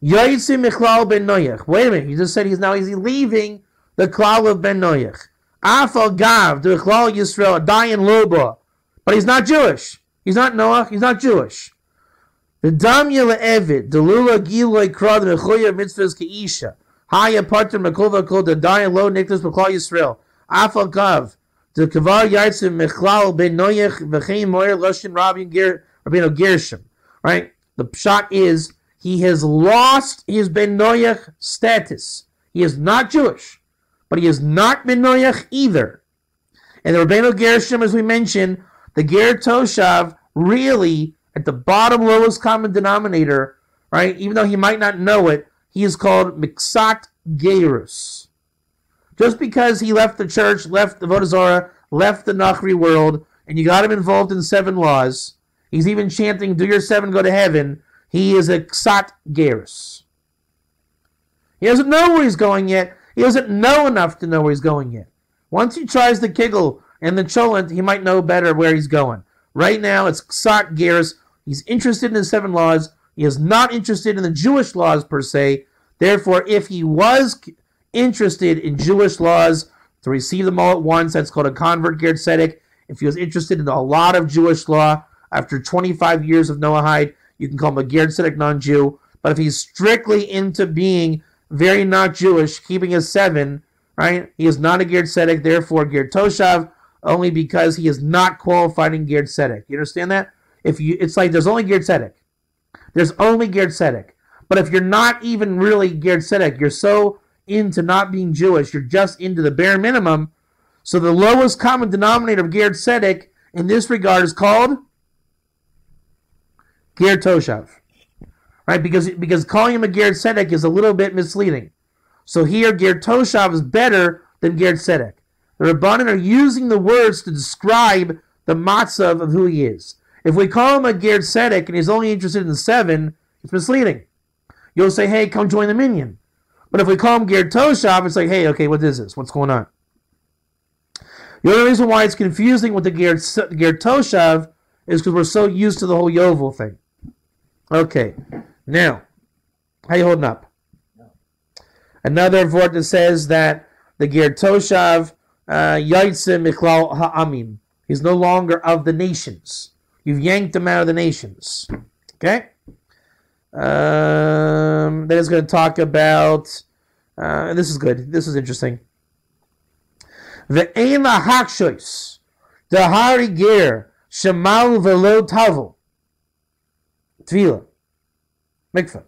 Yaitzi Michlal Ben Noach. Wait a minute. He just said he's leaving the Klal of Ben Noach. Afal Gav, the Klal Yisrael, Dayan Loba. But he's not Jewish. He's not Noach. He's not Jewish. The Damya Le'evid, the Lula Giloi Krad, the Choya Mitzvahs Keisha. Haya Parter Makova called the Dayan Lo Niklas Beklal Yisrael. Afal Gav. The Kavar Yaitzi Michlal Ben Noach, V'chein Moyer Loshin Rabbeinu Gershom. Right? The pshat is, he has lost his Ben Noach status. He is not Jewish, but he is not Ben Noach either. And the Rabbeinu Gershom, as we mentioned, the Ger Toshav, really, at the bottom lowest common denominator, right, even though he might not know it, he is called Miksat Gerus. Just because he left the church, left the Avodah Zarah, left the Nachri world, and you got him involved in 7 laws, he's even chanting, do your 7, go to heaven, he is a Ksat Gerus. He doesn't know where he's going yet. He doesn't know enough to know where he's going yet. Once he tries the Kigel and the Cholent, he might know better where he's going. Right now, it's Ksat Gerus. He's interested in the 7 laws. He is not interested in the Jewish laws, per se. Therefore, if he was interested in Jewish laws to receive them all at once, that's called a convert Ger Tzedek. If he was interested in a lot of Jewish law, after 25 years of Noahide, you can call him a Ger Tzedek non-Jew. But if he's strictly into being very not Jewish, keeping his 7, right, he is not a Ger Tzedek, therefore Ger Toshav, only because he is not qualified in Ger Tzedek. You understand that? It's like there's only Ger Tzedek. There's only Ger Tzedek. But if you're not even really Ger Tzedek, you're so into not being Jewish, you're just into the bare minimum. So the lowest common denominator of Ger Tzedek in this regard is called Ger Toshav. Right? Because calling him a Ger Tzedek is a little bit misleading. So here, Ger Toshav is better than Ger Tzedek. The Rabbanan are using the words to describe the matzav of who he is. If we call him a Ger Tzedek and he's only interested in 7, it's misleading. You'll say, hey, come join the minyan. But if we call him Ger Toshav, it's like, hey, okay, what is this? What's going on? The only reason why it's confusing with the Ger Toshav is because we're so used to the whole Yovel thing. Okay, now, how you holding up? Another vort that says that the Ger Toshav Yaitze Michlal Ha'amim. He's no longer of the nations. You've yanked him out of the nations. Okay? Then it's going to talk about, this is good. This is interesting. Ve'ein lahakshois dahari ger shemal velo tavel tvila mikvah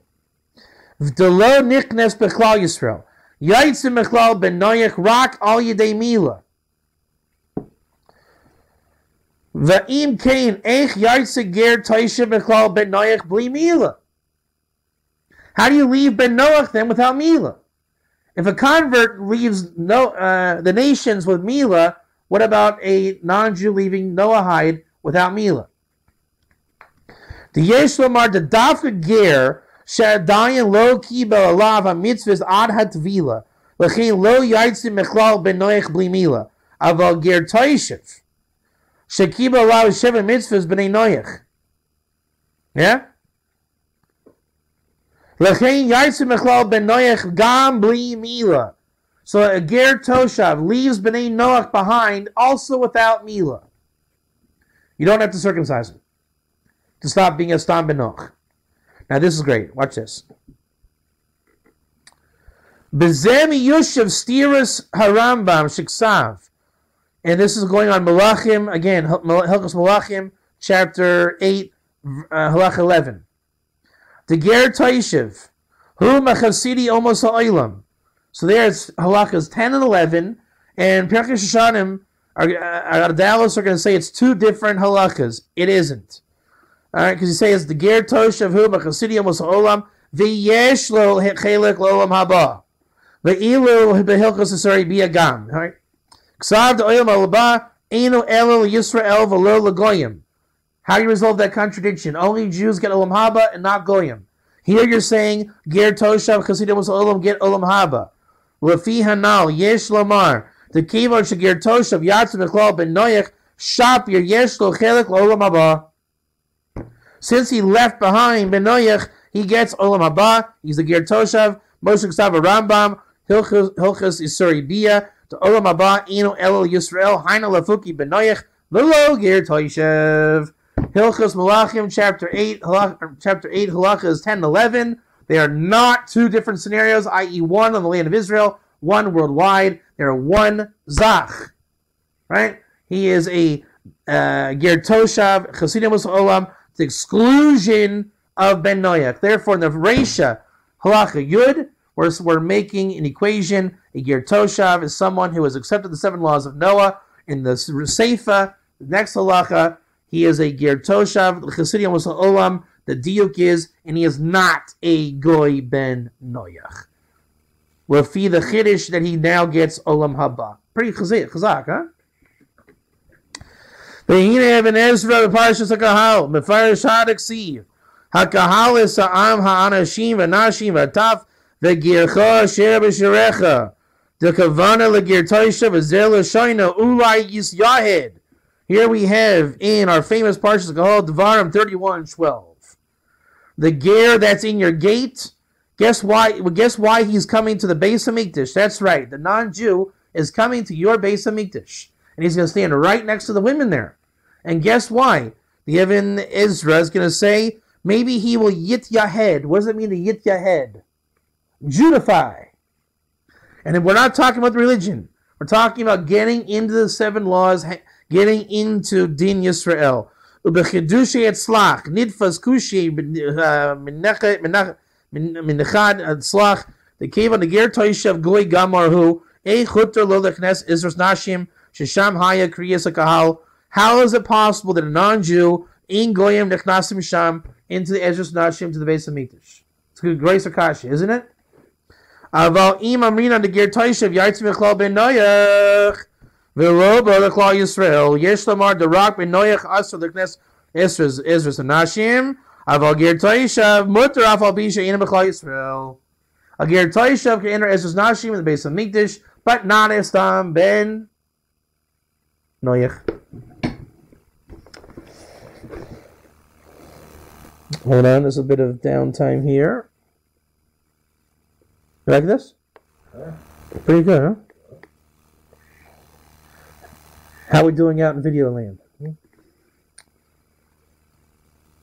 v'delo nichnes bechlal Yisrael yaitze mechlal ben noyach rak al yedei mila ve'im kain eich yaitze ger toisha bechlal ben noyach bli mila. How do you leave ben noach then without mila? If a convert leaves the nations with Mila, what about a non-Jew leaving Noahide without Mila? The Yeshlomar the Dafka Ger Shadayan Lo Kibel Alav HaMitzvahs Ad HaTvila L'chein Lo Yaitzi Mechlal Ben Noach Bli Mila Aval Ger Toishev Shekibel Alav Sheva Mitzvahs B'nei Noach. Yeah? L'chein Yaitzi Mechlal Ben Noach Gam Bli Mila. So a Ger Toshav leaves B'nai Noach behind also without Mila. You don't have to circumcise him. to stop being a stam benoch. Now this is great. Watch this. Bezemi Yushav Stiras Harambam Shiksav. And this is going on Malachim, again, Hilchos Malachim, chapter 8, Halach 11. The Ger Toshav, Hu Machasidi Omos Ha'olam. So there it's Halachas 10 and 11, and Perkei Shoshanim, our Dallas are going to say it's two different Halachas. It isn't. All right, because you say it's the Ger Toshav, Hu Machasidi Omos Ha'olam, V'yesh lo chelek lo'olam haba. V'ilu b'Hilchos Asari b'yagam. All right. Ksav d'olam alaba eino elo Yisrael v'lo l'goyim. How do you resolve that contradiction? Only Jews get olam haba and not goyim. Here you're saying Ger Toshav Chasidim olam get olam haba. Lefi hanal yesh lomar the kivon sheger Toshav yatzim echlal ben noyach shapir yesh lo chelek olam haba. Since he left behind ben noyach, he gets olam haba. He's the Ger Toshav. Moshe Ksav Rambam Hilchos Isuri Bia. To Olam Haba, Eno Elul Yisrael, Haina Lafuki Benoyach, V'lo Ger Toshav. Hilchos Malachim, chapter 8, Halachas 10 and 11. They are not two different scenarios, i.e. one on the land of Israel, one worldwide. They are one Zach. Right? He is a Ger Toshav, Chasidim Olam, the exclusion of Ben Noyach. Therefore, in the Reisha, Halacha Yud, we're making an equation. A Ger Toshav is someone who has accepted the 7 laws of Noah. In the Seifa, the next halacha, he is a Ger Toshav, the Chasidim Olam, the diuk is, and he is not a Goy ben Noyach. Lefi the Chiddush that he now gets Olam Haba. Pretty chazak, huh? V'hine Eben Ezra b'Parshas HaKahal, Mefarish HaDaksiv, HaKahal is ha'am ha'anashim v'nashim v'taf v'gircha asher b'sherecha. The Kavana L'Ger Toshav V'Zer L'Shoina Ulai Yis Yahed. Here we have in our famous Parshas Kahal Devarim 31:12. The ger that's in your gate. Guess why? Well, guess why he's coming to the Beis Hamikdash? That's right. The non-Jew is coming to your Beis Hamikdash, and he's going to stand right next to the women there. And guess why? The Eben Ezra is going to say maybe he will yit yahed. What does it mean to yit yahed? Judify. And we're not talking about the religion. We're talking about getting into the 7 laws, getting into Din Yisrael. Ubechidushe etzlach, nidfas kushi minechad etzlach, the cave on the Ger Toshav goy gamarhu, chutter lo lechnes Izras nashim, shesham haya kriyas hakahal. How is it possible that a non-Jew in goyim nechnasim sham into the Izras nashim to the Beis Hamikdash? It's good grace akashi, isn't it? Aval im amrin the Ger Toshav yaitz mechlal ben noyach v'lo bo l'klal Yisrael yesh lamar derak ben noyach asur l'knes Ezras nashim aval Ger Toshav mutter afal bisha ina mechlal Yisrael. A Ger Toshav can enter Ezras nashim in the Beis Hamikdash, but not estam ben noyach. Hold on, there's a bit of downtime here. You like this? Pretty good, huh? How are we doing out in video land?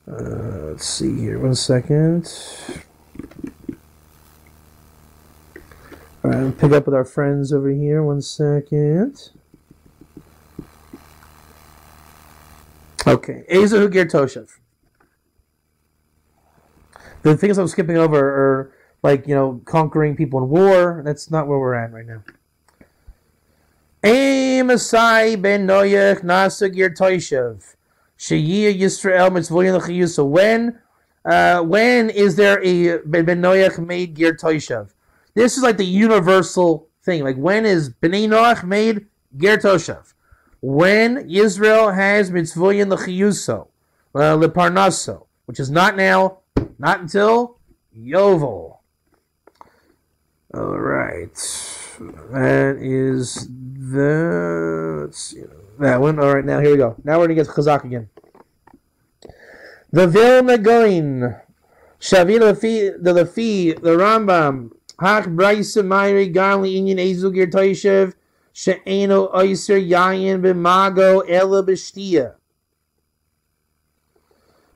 Let's see here. 1 second. All right, I'll pick up with our friends over here. 1 second. Okay. Ezehu Ger Toshav. The things I'm skipping over are conquering people in war. That's not where we're at right now. Masai ben Noyach nasa Ger Toshav sheyiyah Yisrael mitzvoyin l'chiyus. So when is there a ben Noyach made Ger Toshav? This is like the universal thing. Like when is Bnei Noach made Ger Toshav? When Israel has mitzvoyin l'chiyuso leparnaso, which is not now, not until Yovel. All right, that is let's see, that one. All right, now here we go. Now we're going to get Chazak again. The Vilna Goin, Shavir the Rambam, Hach Braisa Mayri Garli Inyan Ezu Ger Toshav, She'eno Oyser Yayin B'Mago Ela B'Shtia.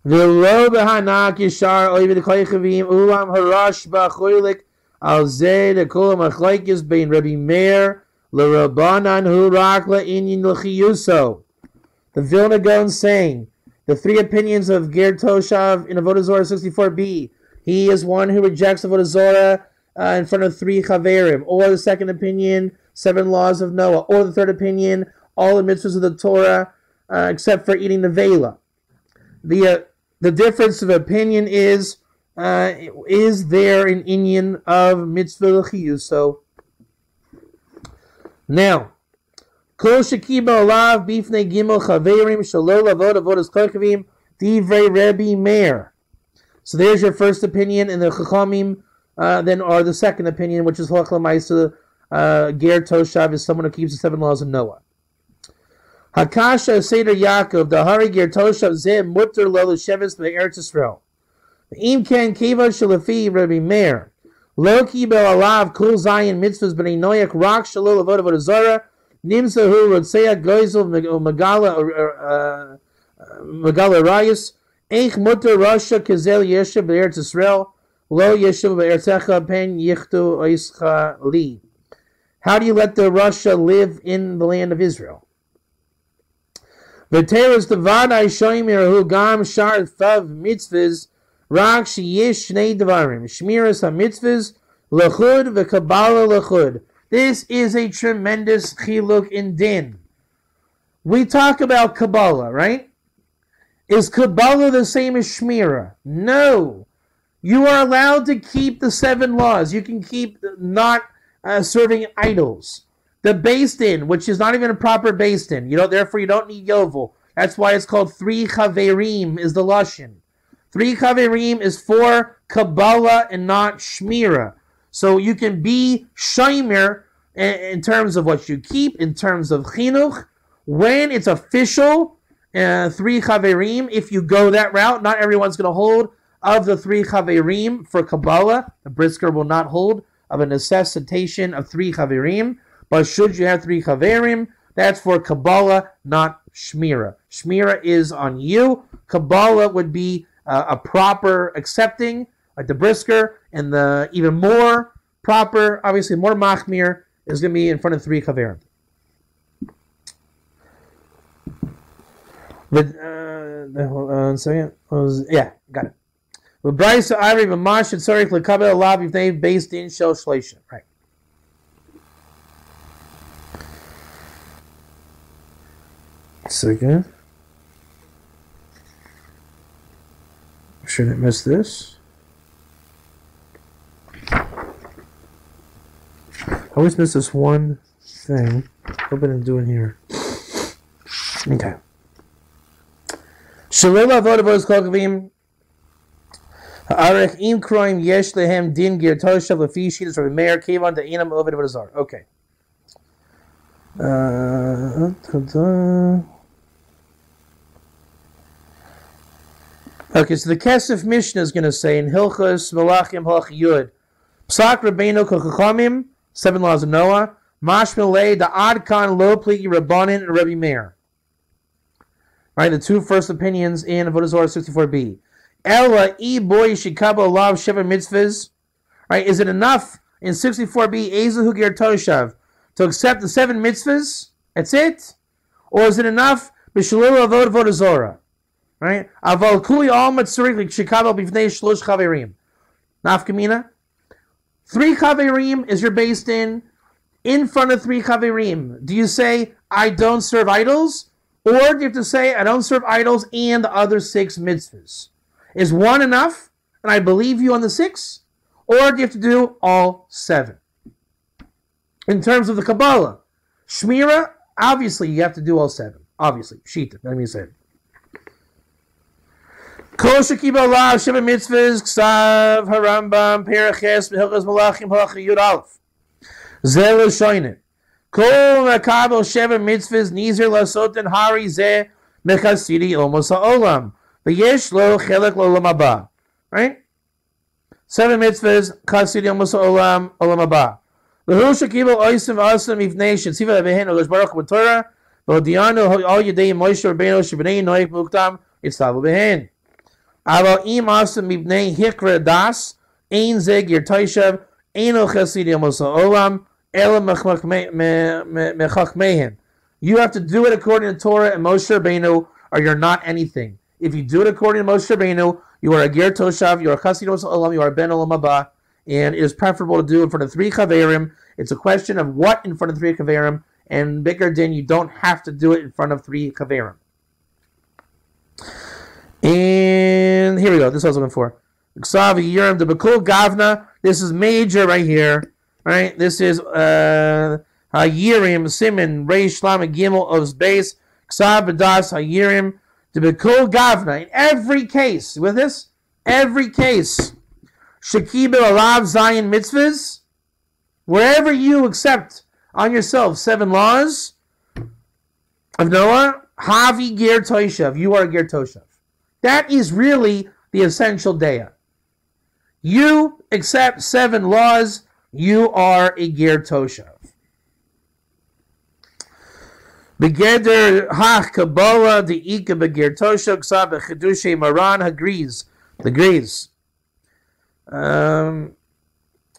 V'lo b'hanak yishar oiv d'koychavim ulam harash b'choylik al zeh d'kol machlaikis bein Rabbi Meir l'Rabbanan hu rak la'inyin l'chiyuso. The Vilna Gaon saying, the three opinions of Ger Toshav in Avodah Zorah 64b. He is one who rejects Avodah Zorah in front of three chaverim. Or the second opinion, 7 laws of Noah. Or the third opinion, all the mitzvahs of the Torah except for eating the vela. The difference of opinion is there an inyan of mitzvah l'chiyuso? Now, Kol shekiba alav bifnei gimel chaverim shalol avod avodas kochevim divrei Rebbe Meir. So there's your first opinion, and the chachamim then are the second opinion, which is halach l'maisa. Ger Toshav is someone who keeps the 7 laws of Noah. Hakasha Seder Yaakov Dahari Ger Toshav Zeh Mutter Lo L'Sheves Be'Eretz Yisrael. Im Ken Kiva Shalafi Rebbe Meir Lo Kibel Alav Kol Zayin Mitzvahs B'nei Noach Rak Shalol Avod Avodah Zorah Nimsahu Rotzea Goizel Megala Rayas Eich Mutter Rasha Kezel Yeshev Be'Eretz Yisrael Lo Yeshev Be'Eretzecha Pen Yichtu Oischa Li. How do you let the Rasha live in the land of Israel? V'teres Tavadai Shoymir Hu Gam Shar Thav Mitzvahs Rak Sheyish Shnei Devarim Shmiras HaMitzvahs L'chud V'Kabbalah L'chud. This is a tremendous chiluk in din. We talk about Kabbalah, right? Is Kabbalah the same as Shmira? No. You are allowed to keep the 7 laws. You can keep not serving idols. The Beis Din, which is not even a proper Beis Din, therefore you don't need Yovel. That's why it's called 3 Chaverim is the Lashon. 3 Chaverim is for Kabbalah and not Shmira. So you can be Shomer in terms of what you keep, in terms of Chinuch. When it's official, 3 Chaverim, if you go that route, not everyone's going to hold of the 3 Chaverim for Kabbalah. The brisker will not hold of a necessitation of 3 Chaverim. But should you have 3 Chaverim, that's for Kabbalah, not Shmira. Shmira is on you. Kabbalah would be a proper accepting, like the brisker, and the even more proper, obviously more machmir, is going to be in front of 3 Chaverim. Hold on a second. Yeah, got it. With Bryce, Ivy, Mamash, and Sarek, Lekabel, Alav, if they've based in Shel Shleisha. Right. Second. Shouldn't miss this. I always miss this one thing. What have I been doing here? Okay. Shalom avod avos kolkavim. Ha'arech im kroim yesh lehem din Ger Toshav lefi shitas Rabbi Meir kevan de'inam oved avodah zarah. Okay. Okay, so the Kesef Mishnah is going to say in Hilchos Melachim Halach Yud, Psak Rabbeinu Kochachamim, 7 laws of Noah, Mashmilei the Adkan Lo Pligi Rabbanin and Rabbi Meir. Right, the 2 first opinions in Avodah Zorah 64b. Ella e boy shikabo lav sheva mitzvahs. Right, is it enough in 64b Ezehu Ger Toshav to accept the 7 mitzvahs? That's it, or is it enough b'shalul Avodah Zorah? Right? Aval kuli al matzurik shikabo b'fnei shlosh chaverim. Nafkamina. 3 chaverim is your based in front of 3 chaverim. Do you say I don't serve idols, or do you have to say I don't serve idols and the other 6 mitzvahs? Is 1 enough, and I believe you on the 6, or do you have to do all 7? In terms of the Kabbalah, Shmira, obviously you have to do all 7. Obviously, Shita. Let me say it. Kol shekiba lav sheva mitzvahs ksav harambam peraches behilchos malachim halach yud aleph zeh l'shoyne kol makabel sheva mitzvahs nizer lasoten hari zeh mechasidi omos ha'olam v'yesh lo chelek l'olam haba. Right? 7 mitzvahs chasidi omos ha'olam olam haba. V'hu shekiba oisim v'asim ifnei shetziva v'hen olosh baruch b'torah v'odianu al yedei Moshe Rabbeinu shebnei noik muktam yitztavu b'hen. Aval im asem mibnei hikra das, ein ze Ger Toshav, eino chasidim osa olam, ela mechachmehen. You have to do it according to Torah and Moshe Rabbeinu, or you're not anything. If you do it according to Moshe Rabbeinu, you are a Ger Toshav, you are a chasidim osa olam, you are a ben olam haba, and it is preferable to do in front of 3 chaverim. It's a question of what in front of 3 chaverim, and Bikar Din, you don't have to do it in front of 3 chaverim. And here we go. This is what I was looking for. Ksavi Yerim the Bekul Gavna. This is major right here. Right? This is Hayirim Simon Reish Shlam Gimel of base. Ksav Badas Hayirim the Bekul Gavna. In every case, with this, every case, Shekibel Alav Zion mitzvahs, wherever you accept on yourself 7 laws of Noah, Havi Ger Toshav, you are a Ger Toshav. That is really the essential daya. You accept 7 laws, you are a Ger Toshav. Begeder Hach Kabbalah the Ika Beger Toshav Ksav Chedushe Maran agrees. I'm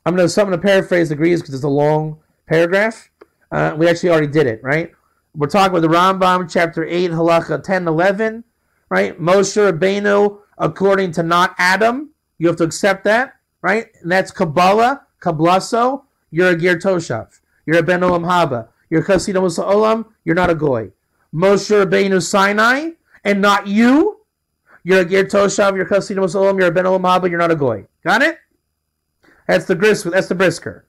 going to paraphrase agrees because it's a long paragraph. We actually already did it, right? We're talking about the Rambam, chapter 8, halacha 10, 11, right? Moshe Rabbeinu, according to not Adam, you have to accept that, right? And that's Kabbalah, Kablaso, you're a Ger Toshav. You're a Ben Olam Haba. You're a Chasid Musa Olam, you're not a Goy. Moshe Rabbeinu Sinai, and not you, you're a Ger Toshav, you're a Chasid Musa Olam, you're a Ben Olam Haba, you're not a Goy. Got it? That's the brisker.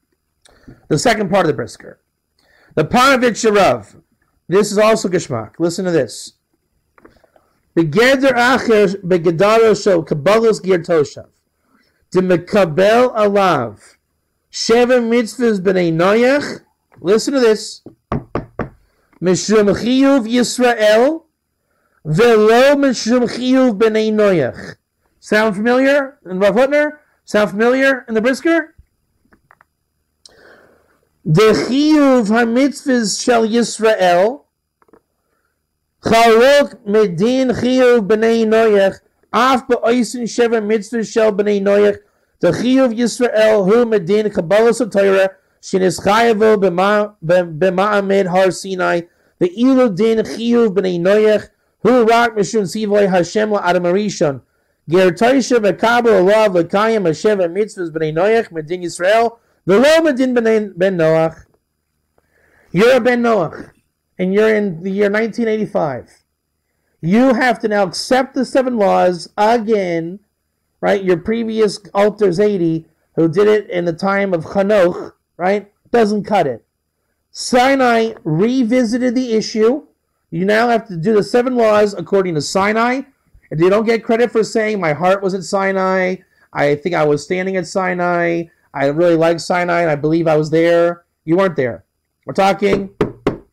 The second part of the brisker. The Panovich Sharav. This is also Geshmak. Listen to this. Begeder Acher Begedaro Shel Kabbalah's Ger Toshav. De Mekabel Alav. Sheva Mitzvahs B'nei Noyach. Listen to this. Mishum Chiyuv Yisrael. Velo Mishum Chiyuv B'nei Noyach. Sound familiar in Rav Hutner? Sound familiar in the brisker? The chiyuv ha-mitzvahs shel Yisrael chalok medin chiyuv b'nei noyach af ba'oisin sheva mitzvahs shel b'nei noyach the chiyuv Yisrael hu medin kabbalas ha-Torah shenischayevo b'ma'amed har Sinai the ilu din chiyuv b'nei noyach hu rak mishum sivoy Hashem la'adam harishon Ger Toshav v'kabel alav l'kayim ha-sheva mitzvahs b'nei noyach medin Yisrael v'lo medin ben Noach. You're a Ben Noach, and you're in the year 1985. You have to now accept the 7 laws again, right? Your previous alters 80, who did it in the time of Chanoch, right? Doesn't cut it. Sinai revisited the issue. You now have to do the 7 laws according to Sinai. And you don't get credit for saying, my heart was at Sinai. I think I was standing at Sinai. I really like Sinai, and I believe I was there. You weren't there. We're talking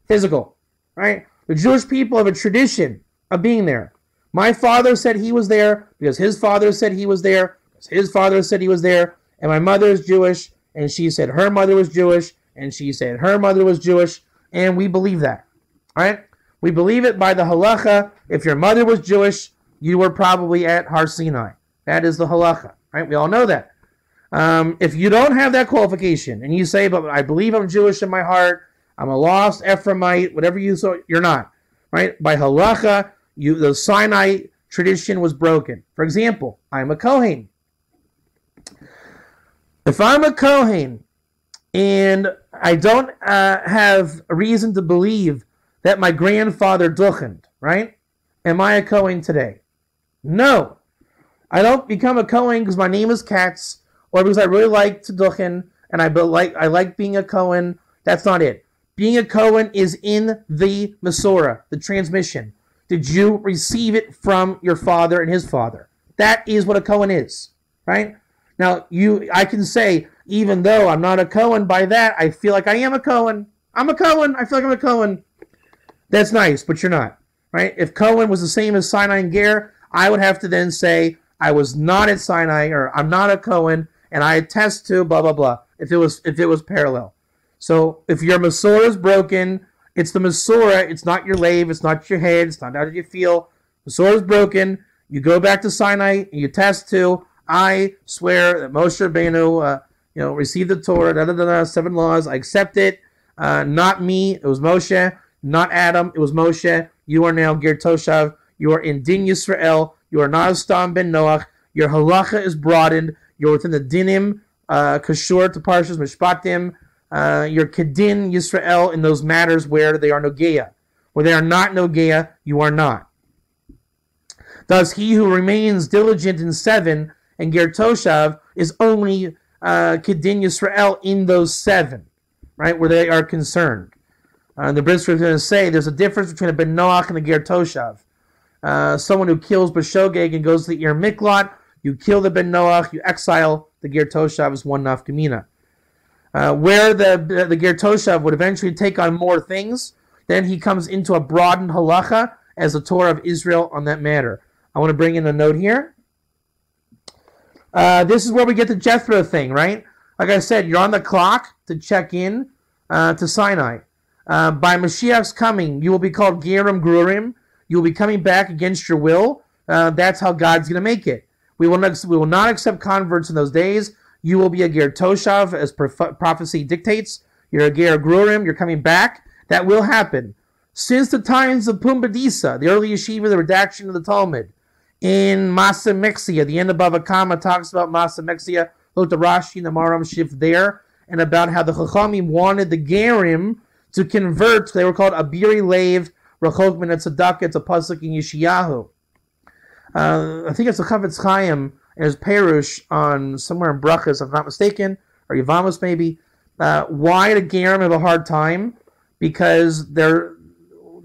physical, right? The Jewish people have a tradition of being there. My father said he was there because his father said he was there, because his father said he was there, and my mother is Jewish, and she said her mother was Jewish, and she said her mother was Jewish, and we believe that, right? We believe it by the halacha. If your mother was Jewish, you were probably at Har Sinai. That is the halacha, right? We all know that. If you don't have that qualification, and you say, but I believe I'm Jewish in my heart, I'm a lost Ephraimite, whatever you so, you're not, right? By halacha, the Sinai tradition was broken. For example, I'm a Kohen. If I'm a Kohen, and I don't have a reason to believe that my grandfather duchened, right? Am I a Kohen today? No. I don't become a Kohen because my name is Katz, or because I really like to duchen, and I like being a Kohen. That's not it. Being a Kohen is in the Masorah, the transmission. Did you receive it from your father and his father? That is what a Kohen is, right? Now, I can say, even though I'm not a Kohen, by that, I feel like I am a Kohen. I'm a Kohen. I feel like I'm a Kohen. That's nice, but you're not, right? If Kohen was the same as Sinai and Ger, I would have to then say, I was not at Sinai, or I'm not a Kohen, and I attest to blah, blah, blah, if it was parallel. So if your Masorah is broken, it's the Masorah, it's not your lave, it's not your head, it's not how you feel. Masorah is broken, You go back to Sinai and you attest to, I swear that Moshe Rabbeinu, received the Torah, 7 laws. I accept it. Not me. It was Moshe. Not Adam. It was Moshe. You are now Ger Toshav. You are in Din Yisrael. You are not a Stam ben Noach. Your halacha is broadened. You're within the dinim, kashur to parshas mishpatim. You're kedin Yisrael in those matters where they are nogeya. Where they are not nogeya, you are not. Thus, he who remains diligent in 7 and Ger Toshav is only kedin Yisrael in those 7, right, where they are concerned. The Brisker is going to say there's a difference between a ben Noach and a Ger Toshav. Someone who kills b'shogeg and goes to the Ir Miklat, you kill the ben Noach, you exile the Ger Toshav is one nafkamina. Where the Ger Toshav would eventually take on more things, then he comes into a broadened halacha as the Torah of Israel on that matter. I want to bring in a note here. This is where we get the Jethro thing, right? Like I said, you're on the clock to check in to Sinai. By Mashiach's coming, you will be called Gerim Grurim. You will be coming back against your will. That's how God's going to make it. We will not accept converts in those days. You will be a Ger Toshav, as prophecy dictates. You're a Ger Grurim. You're coming back. That will happen. Since the times of Pumbedisa, the early yeshiva, the redaction of the Talmud, in Masa Mexia, the end of Bava Kama talks about Masa Mexia, look the Rashi and the Maram shift there, and about how the Chachamim wanted the Gerim to convert. They were called Abiri Lev, Rachok Min Tzedakah. It's a pasuk in Yeshayahu. I think it's a Chavetz Chaim and his Perush on somewhere in Brachas, if I'm not mistaken, or Yevamos maybe. Why the Gerim have a hard time? Because the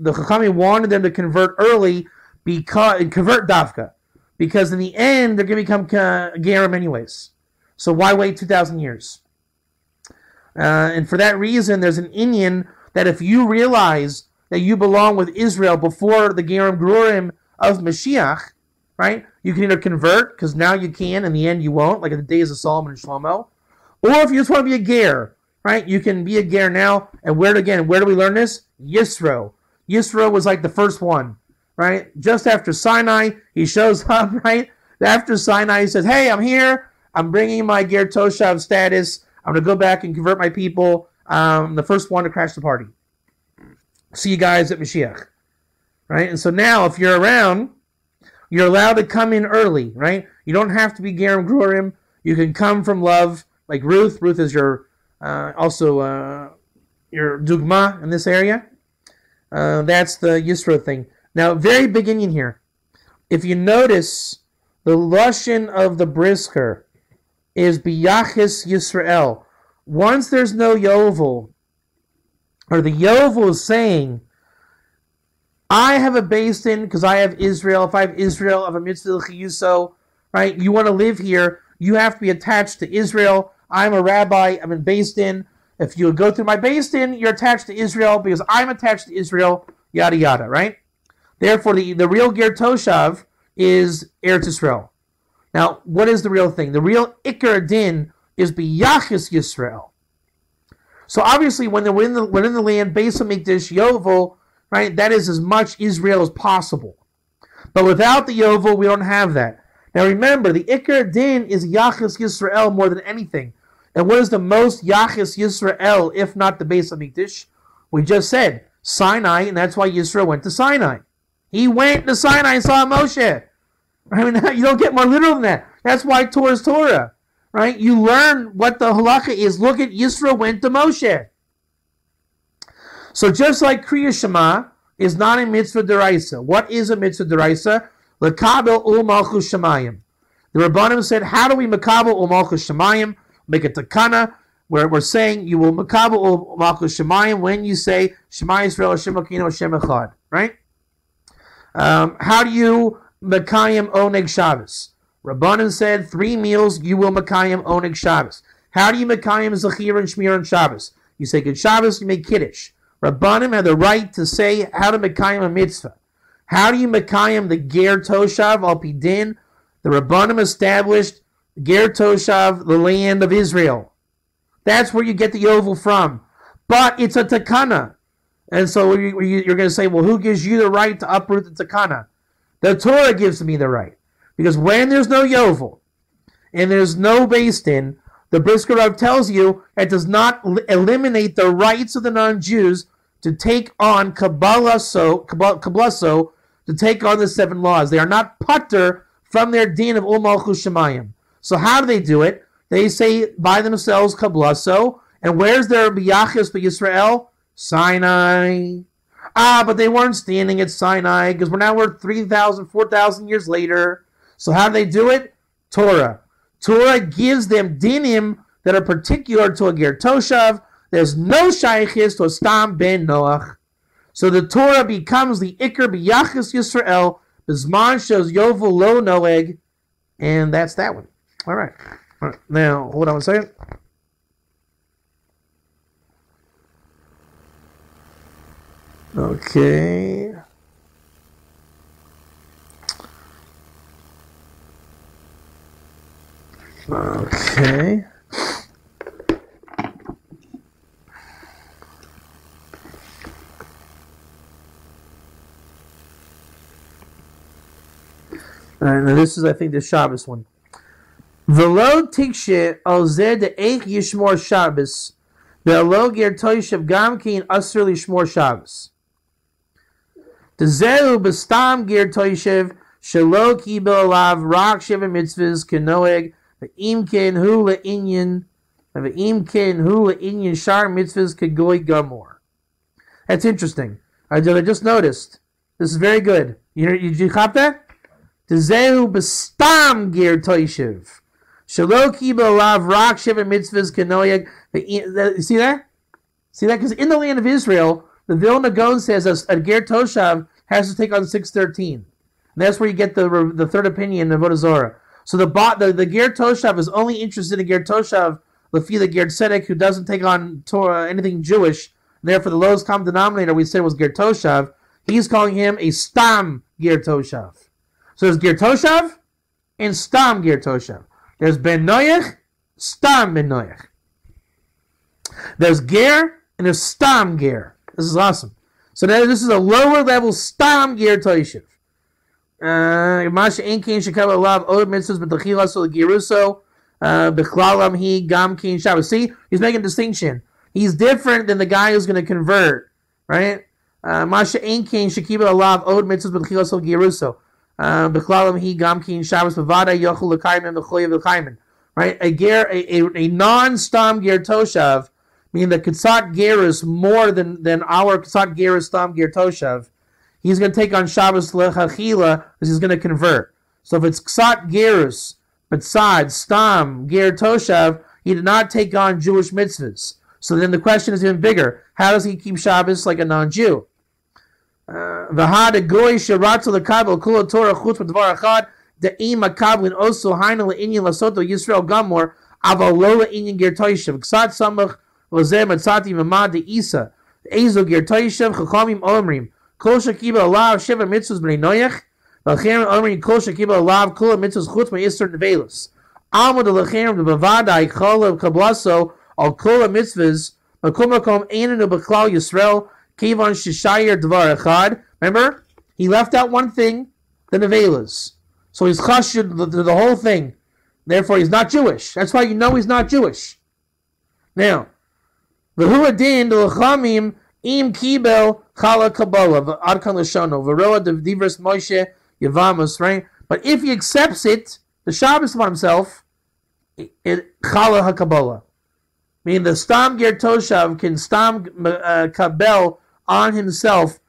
Chachamim wanted them to convert early, and convert Davka, because in the end they're going to become Gerim anyways. So why wait 2,000 years? And for that reason, there's an inyan that if you realize that you belong with Israel before the Gerim Grurim of Mashiach, right? You can either convert, because now you can, in the end you won't, like in the days of Solomon and Shlomo, or if you just want to be a Ger, right? You can be a Ger now, and where do we learn this? Yisro. Yisro was like the first one, right? Just after Sinai, he shows up, right? After Sinai, he says, hey, I'm here. I'm bringing my Ger Toshav status. I'm going to go back and convert my people. The first one to crash the party. See you guys at Mashiach, right? And so now, if you're around, you're allowed to come in early, right? You don't have to be Gerim Grurim. You can come from love, like Ruth. Ruth is your your dugma in this area. That's the Yisro thing. Now, very beginning here. If you notice, the lashon of the Brisker is biyachis Yisrael. Once there's no Yovel, or the Yovel is saying, I have a based in because I have Israel. If I have Israel, I have a mitzvah chiyuso, right? You want to live here, you have to be attached to Israel. I'm a rabbi, I'm in based in. If you go through my based in, you're attached to Israel because I'm attached to Israel, yada yada, right? Therefore, the real Ger Toshav is Eretz Yisrael. Now, what is the real thing? The real Ikar Din is Biyachis Yisrael. So obviously, when we're in the land, Beis HaMikdash, Yovel, right, that is as much Israel as possible. But without the Yovel, we don't have that. Now remember, the Ikar Din is Yachis Yisrael more than anything. And what is the most Yachis Yisrael, if not the Beis HaMikdash? We just said Sinai, and that's why Yisrael went to Sinai. He went to Sinai and saw Moshe. I mean, you don't get more literal than that. That's why Torah is Torah, right? You learn what the halacha is. Look at Yisrael went to Moshe. So just like Kriya Shema is not a mitzvah deraisa. What is a mitzvah deraisa? Lekabel ul malchus shemayim. The Rabbanim said, how do we makabel ul malchus shemayim? Make a takana where we're saying you will makabel ul malchus shemayim when you say Shema Yisrael Hashem Elokeinu Hashem Echad, right? How do you Makayim Oneg Shabbos? Rabbanan said 3 meals you will Makayim Oneg Shabbos. How do you Makayim Zechir and Shmir on Shabbos? You say Good Shabbos, you make Kiddush. Rabbanim have the right to say how to Makayim a mitzvah. How do you Makayim the Ger Toshav al Pidin? The Rabbanim established Ger Toshav, the land of Israel. That's where you get the Yovel from. But it's a takana. And so you're going to say, well, who gives you the right to uproot the takana? The Torah gives me the right. Because when there's no Yovel and there's no based in, the Brisker Rav tells you it does not eliminate the rights of the non-Jews to take on Kabbalah, to take on the 7 laws. They are not putter from their din of Ul Malchus Shemayim. So how do they do it? They say by themselves Kabbalah. And where's their B'Yachis B'Yisrael? Sinai. But they weren't standing at Sinai because we're 3,000, 4,000 years later. So how do they do it? Torah. Torah gives them dinim that are particular to a Ger Toshav. There's no shaykhis to a Stam ben Noach. So the Torah becomes the Iker B'Yachis Yisrael. Bizman shows Yovel Lo Noeg. And that's that one. All right. Now, hold on a second. Okay. Okay. All right, now this is, I think, the Shabbos one. V'lo tikshe al zeh de'eich yishmor Shabbos ve'lo ger toishav gam kein asur lishmor Shabbos. Dezehu b'stam ger toishav shelo kibel alav rak sheva mitzvahs kenoeg ve'im ken hu le'inyan shar mitzvahs kegoy gamor. That's interesting. I just noticed. This is very good. Did you cop that? Dezehu b'stam ger toishav. Shelo kibel alav rak sheva mitzvahs kenoeg. You see that? See that? Because in the land of Israel, the Vilna Gaon says a Ger Toshav has to take on 613. And that's where you get the third opinion of Avodah Zarah. So the Ger Toshav is only interested in Ger Toshav Lefi the Ger Tzedek, who doesn't take on Torah, anything Jewish. Therefore, the lowest common denominator we said was Ger Toshav. He's calling him a Stam Ger Toshav. So there's Ger Toshav and Stam Ger Toshav. There's Ben Noach, Stam Ben Noach. There's Ger and there's Stam Ger. This is awesome. So now this is a lower level Stam Ger Toshav. Masha Enkin Shekab Alav Od Mitzvahs B'Tachila So Geruso B'Chlalam He Gam Kin Shabbos. See, he's making a distinction. He's different than the guy who's going to convert, right? Masha Enkin Shekib Alav Od Mitzvahs B'Tachila So Geruso B'Chlalam He Gam Kin Shabbos B'Vada Yochel L'Kaimen B'Choyev L'Kaimen. Right? A non-Stam Ger Toshav, meaning the Katzat Gerus more than our Katzat Gerus Stam Ger Toshav, he's going to take on Shabbos Lechachila because he's going to convert. So if it's Katzat Gerus, Katzat Stam Ger Toshav, he did not take on Jewish mitzvahs. So then the question is even bigger. How does he keep Shabbos like a non-Jew? V'had goy sheratzu l'kabel kula Torah chutz b'dvar achad de'im akablin also haina le'inyan lasoto Yisrael gamor aval lo le'inyan ger toishav ksat samach lozeh matzati mamad de'isa ezo ger toishav chachamim omrim kol shakiba alav sheva mitzvahs b'nei noyach v'lechem omrim kol shakiba alav kula mitzvahs chutz ma'isr nevelus amod lechem b'vadai cholav kablaso al kula mitzvahs b'kum makom einanu b'klal Yisrael Kivon Shishayir Dvar Echad. Remember? He left out one thing, the Nevelas. So he's chashid the whole thing. Therefore, he's not Jewish. That's why you know he's not Jewish. Now, V'hu adin l'chamim im kibel chala kabbalah v'adkan l'shono v'roa divers Moshe Yavamas, right? But if he accepts it, the Shabbos for himself, it chala ha-kabbalah. Meaning the Stam Ger Toshav can Stam kabel on himself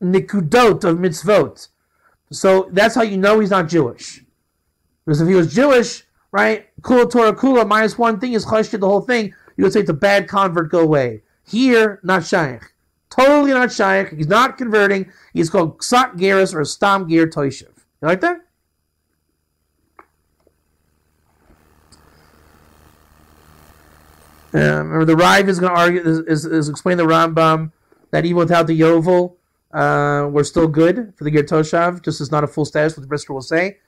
nikudot of mitzvot. So that's how you know he's not Jewish. Because if he was Jewish, right, kula Torah kula minus one thing is chashid the whole thing, you would say it's a bad convert, go away. Here, not shaykh. Totally not shaykh. He's not converting. He's called ksat geras or Stam Ger Toshav. You like that? Remember, the Rive is going to argue, is explain the Rambam that even without the Yovel, we're still good for the Ger Toshav, just as not a full status, what the Brisker will say.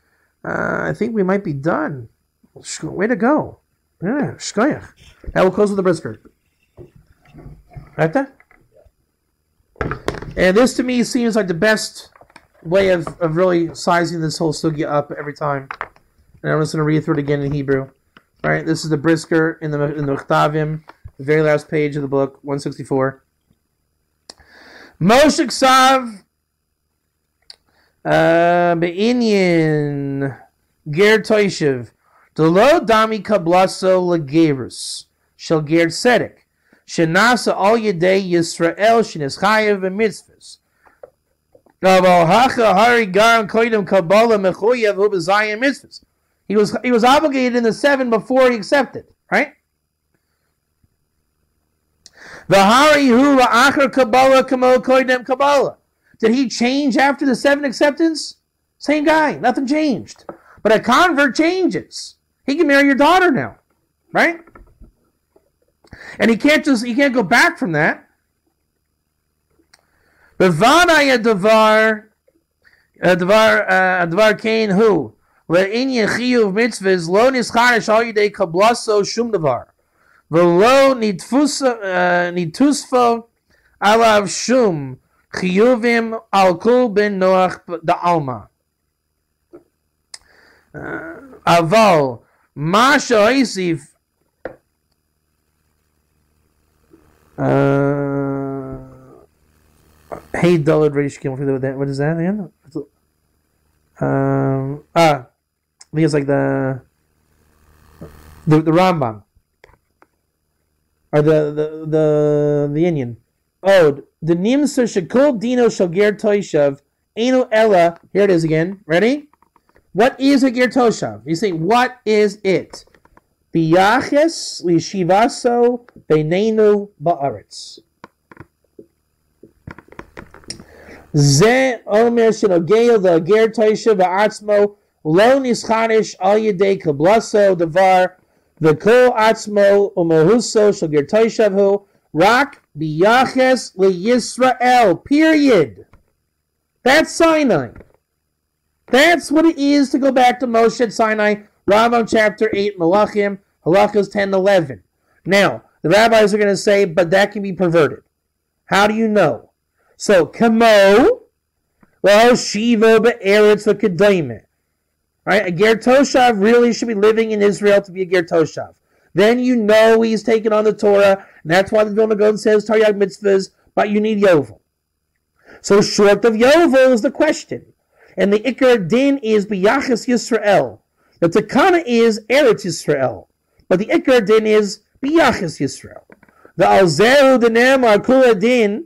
I think we might be done. Way to go. Yeah, shkoyach. That will close with the Brisker. Right there? And this to me seems like the best way of really sizing this whole sugya up every time. And I'm just going to read through it again in Hebrew. All right, this is the brisker in the Mechtavim, the very last page of the book, 164. Moshe Ksav Be'inyin Ger Toshav Delo Dami Kablaso Legerus Shel Ger Tzedek Shenasa Al Yedei Yisrael Shenischayev B'mitzvahs Gaval Hacha Hari Garam Koidem Kabbalah Mechuyev Hu B'Zayim Mitzvahs. He was obligated in the 7 before he accepted, right? V'hari hu la'achar Kabbalah kamo koidem Kabbalah. Did he change after the 7 acceptance? Same guy, nothing changed. But a convert changes. He can marry your daughter now, right? And he can't go back from that. B'vanaya davar kain hu. Le'in yechiyuv mitzvahs lo nischarish al yidei kablaso shum davar. V'lo nitusfo alav shum chiyuvim al kul ben noach da'alma. Aval ma sha'isif hey dalad reish kim. What is that again? I think it's like the Rambam or the Indian. Oh, the Nimsa Shakul Dino Shagir Toshav Eno Ella. Here it is again. Ready? What is a Ger Toshav? You say, what is it? Biyaches Lishivaso Beinenu Ba'aretz. Ze Omer Shinogeo the Ger Toshav Ba'atzmo Lo Nischanish Al Yedei Kablaso Davar V'Kol Atzmo Umehuso Shel Ger Toshav Hu Rak Biyaches LeYisrael. Period. That's Sinai. That's what it is to go back to Moshe at Sinai, Rambam chapter 8, Malachim, Halachas 10, 11. Now, the rabbis are going to say, but that can be perverted. How do you know? So, Kamo, well, Shiva be'eretz v'kedayme. Right? A Ger Toshav really should be living in Israel to be a Ger Toshav. Then you know he's taken on the Torah, and that's why the Vilna Gaon says Taryag mitzvahs, but you need Yovel. So short of Yovel is the question. And the Ikar Din is B'Yachas Yisrael. The Takana is Eretz Yisrael. But the Ikar Din is B'Yachas Yisrael. The Alzeru Dinemar Kula Din,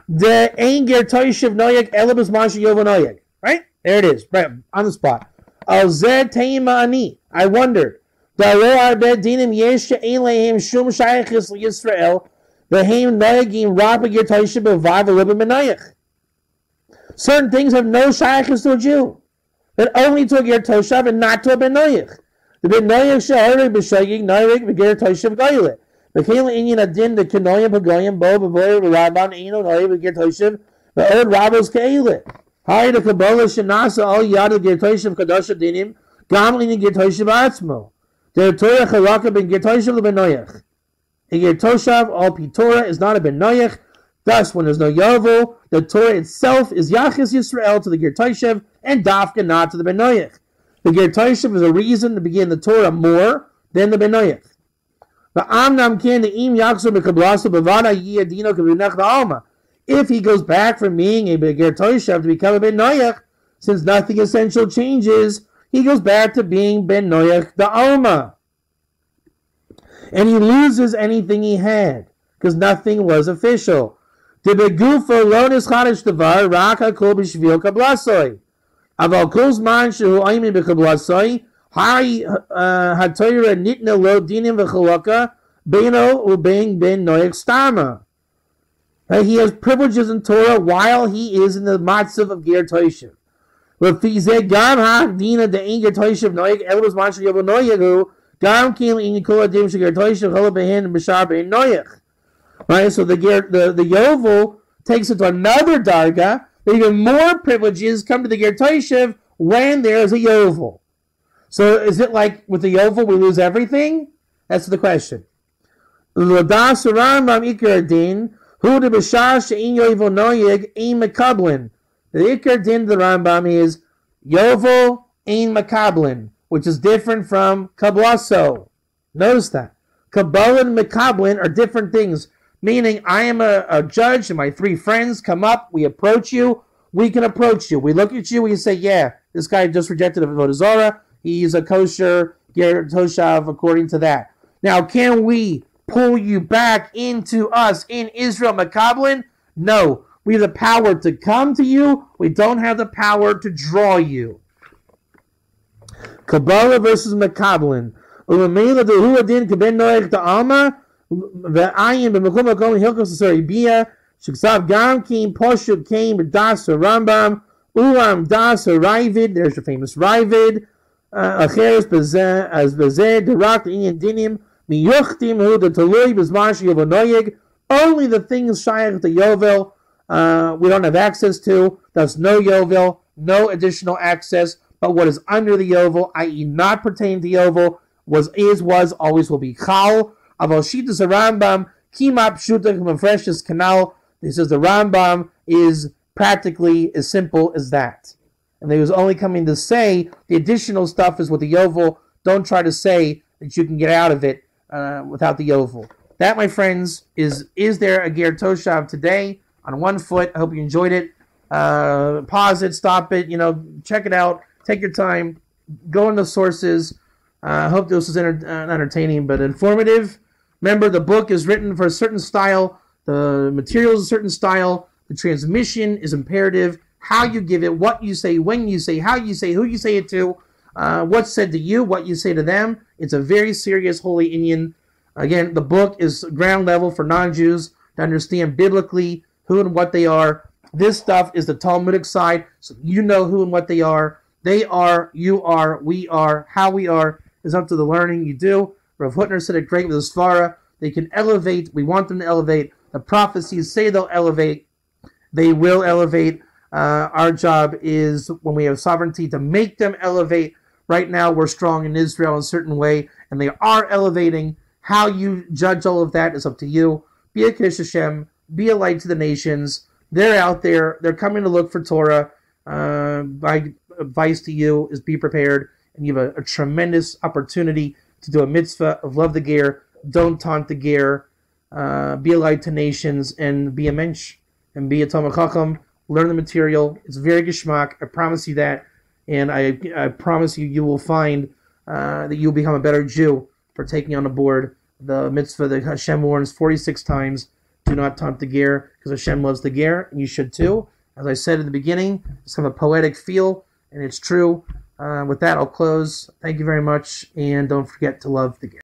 the Ein Ger Toshav Noyag Elabas Masha Yovel Noyag. Right? There it is. Right on the spot. Alzer Teima Ani. I wondered. Daro Arbed Dinim Yesha Ein Lehem Shum Shayachis Yisrael. The Haim Noyagim Rabba Ger Toshav B'Vav Elabas Menayach. Certain things have no shayachis to a Jew, but only to a Ger Toshav and not to a Ben Noyach. The Ben Noyach she'arig b'shayig noyrig v'Ger Toshav goyle. V'keil inyan adin the kenoyim v'goyim bo b'voyer v'rabban eino noyrig v'Ger Toshav v'od rabos keile. Hari the Kabbalah shenasa al yad Ger Toshav kadosh dinim gam l'inyan Ger Toshav atzmo. The Torah chalaka ben Ger Toshav l'Ben Noyach. A Ger Toshav al pi Torah is not a Ben Noyach. Thus, when there's no Yovel, the Torah itself is Yachis Yisrael to the Ger Toshav and Dafka not to the Ben Noyach. The Ger Toshav is a reason to begin the Torah more than the Ben Noyach. If he goes back from being a Ger Toshav to become a Ben Noyach, since nothing essential changes, he goes back to being Ben Noyach the Alma. And he loses anything he had, because nothing was official. The begufo lo nischadish davar rak hakol b'shvil kablasoi. Aval kol zman shehu aymin b'kablasoi hari hatoyra nitna lo dinim v'chalaka beino ubein ben noyach stama. He has privileges in Torah while he is in the matzav of Ger Toshav. V'fizeh gam ha'dina de'in Ger Toshav noyach elbus man shel yovo noyahu gam kin in kol adim shel Ger Toshav chala behen b'shar bein noyach. Right, so the Yovel takes it to another darga. Even more privileges come to the Ger Toshav when there is a Yovel. So is it like with the Yovel we lose everything? That's the question. L'das Rambam Ikar Din Hu de B'shar she'in Yovel Noyeg ein mekablin The Ikar Din of the Rambam is Yovel Ein Makablin, which is different from Kablaso. Notice that. Kabbalah and Makablin are different things, meaning I am a judge and my three friends come up, we approach you, we can approach you. We look at you, we say, yeah, this guy just rejected Avodah Zarah, he's a kosher Ger Toshav according to that. Now, can we pull you back into us in Israel Makablin? No. We have the power to come to you. We don't have the power to draw you. Kabbalah versus Makablin. Umemela dehu adin keben noach ta'alma ve'ayin b'mekum makom hilkos saribia sheksav gam kim poshut came b'das Rambam ulam das Ravid. There's your famous Ravid. Acheres bezeh as bezeh derak inyan dinim miyuchtim hu the talui b'zman sheyovonoyeg. Only the things shayach to Yovel we don't have access to. Thus, no Yovel, no additional access. But what is under the Yovel, i.e., not pertaining to Yovel, was, always will be Chal. Avoshitas Rambam, Kimap Shutak Mefreshes Canal. He says the Rambam is practically as simple as that. And he was only coming to say the additional stuff is with the Yovel. Don't try to say that you can get out of it without the Yovel. That, my friends, is there a Ger Toshav today? On one foot. I hope you enjoyed it. Pause it, stop it, check it out. Take your time. Go into sources. I hope this was entertaining but informative. Remember, the book is written for a certain style. The material is a certain style. The transmission is imperative. How you give it, what you say, when you say, how you say, who you say it to, what's said to you, what you say to them. It's a very serious holy inyan. Again, the book is ground level for non-Jews to understand biblically who and what they are. This stuff is the Talmudic side, so you know who and what they are. They are, you are, we are. How we are is up to the learning you do. Rav Hutner said it great with his Svara. They can elevate. We want them to elevate. The prophecies say they'll elevate. They will elevate. Our job is, when we have sovereignty, to make them elevate. Right now, we're strong in Israel in a certain way, and they are elevating. How you judge all of that is up to you. Be a Kiddush Hashem. Be a light to the nations. They're out there. They're coming to look for Torah. My advice to you is be prepared. And you have a tremendous opportunity to do a mitzvah of love the ger. Don't taunt the ger. Be a light to nations and be a mensch. And be a Talmid Chacham. Learn the material. It's very geschmack. I promise you that. And I promise you, you will find that you'll become a better Jew for taking on board the mitzvah that Hashem warns 46 times. Do not taunt the ger, because Hashem loves the ger, and you should too. As I said in the beginning, it's kind of a poetic feel, and it's true. With that, I'll close. Thank you very much, and don't forget to love the ger.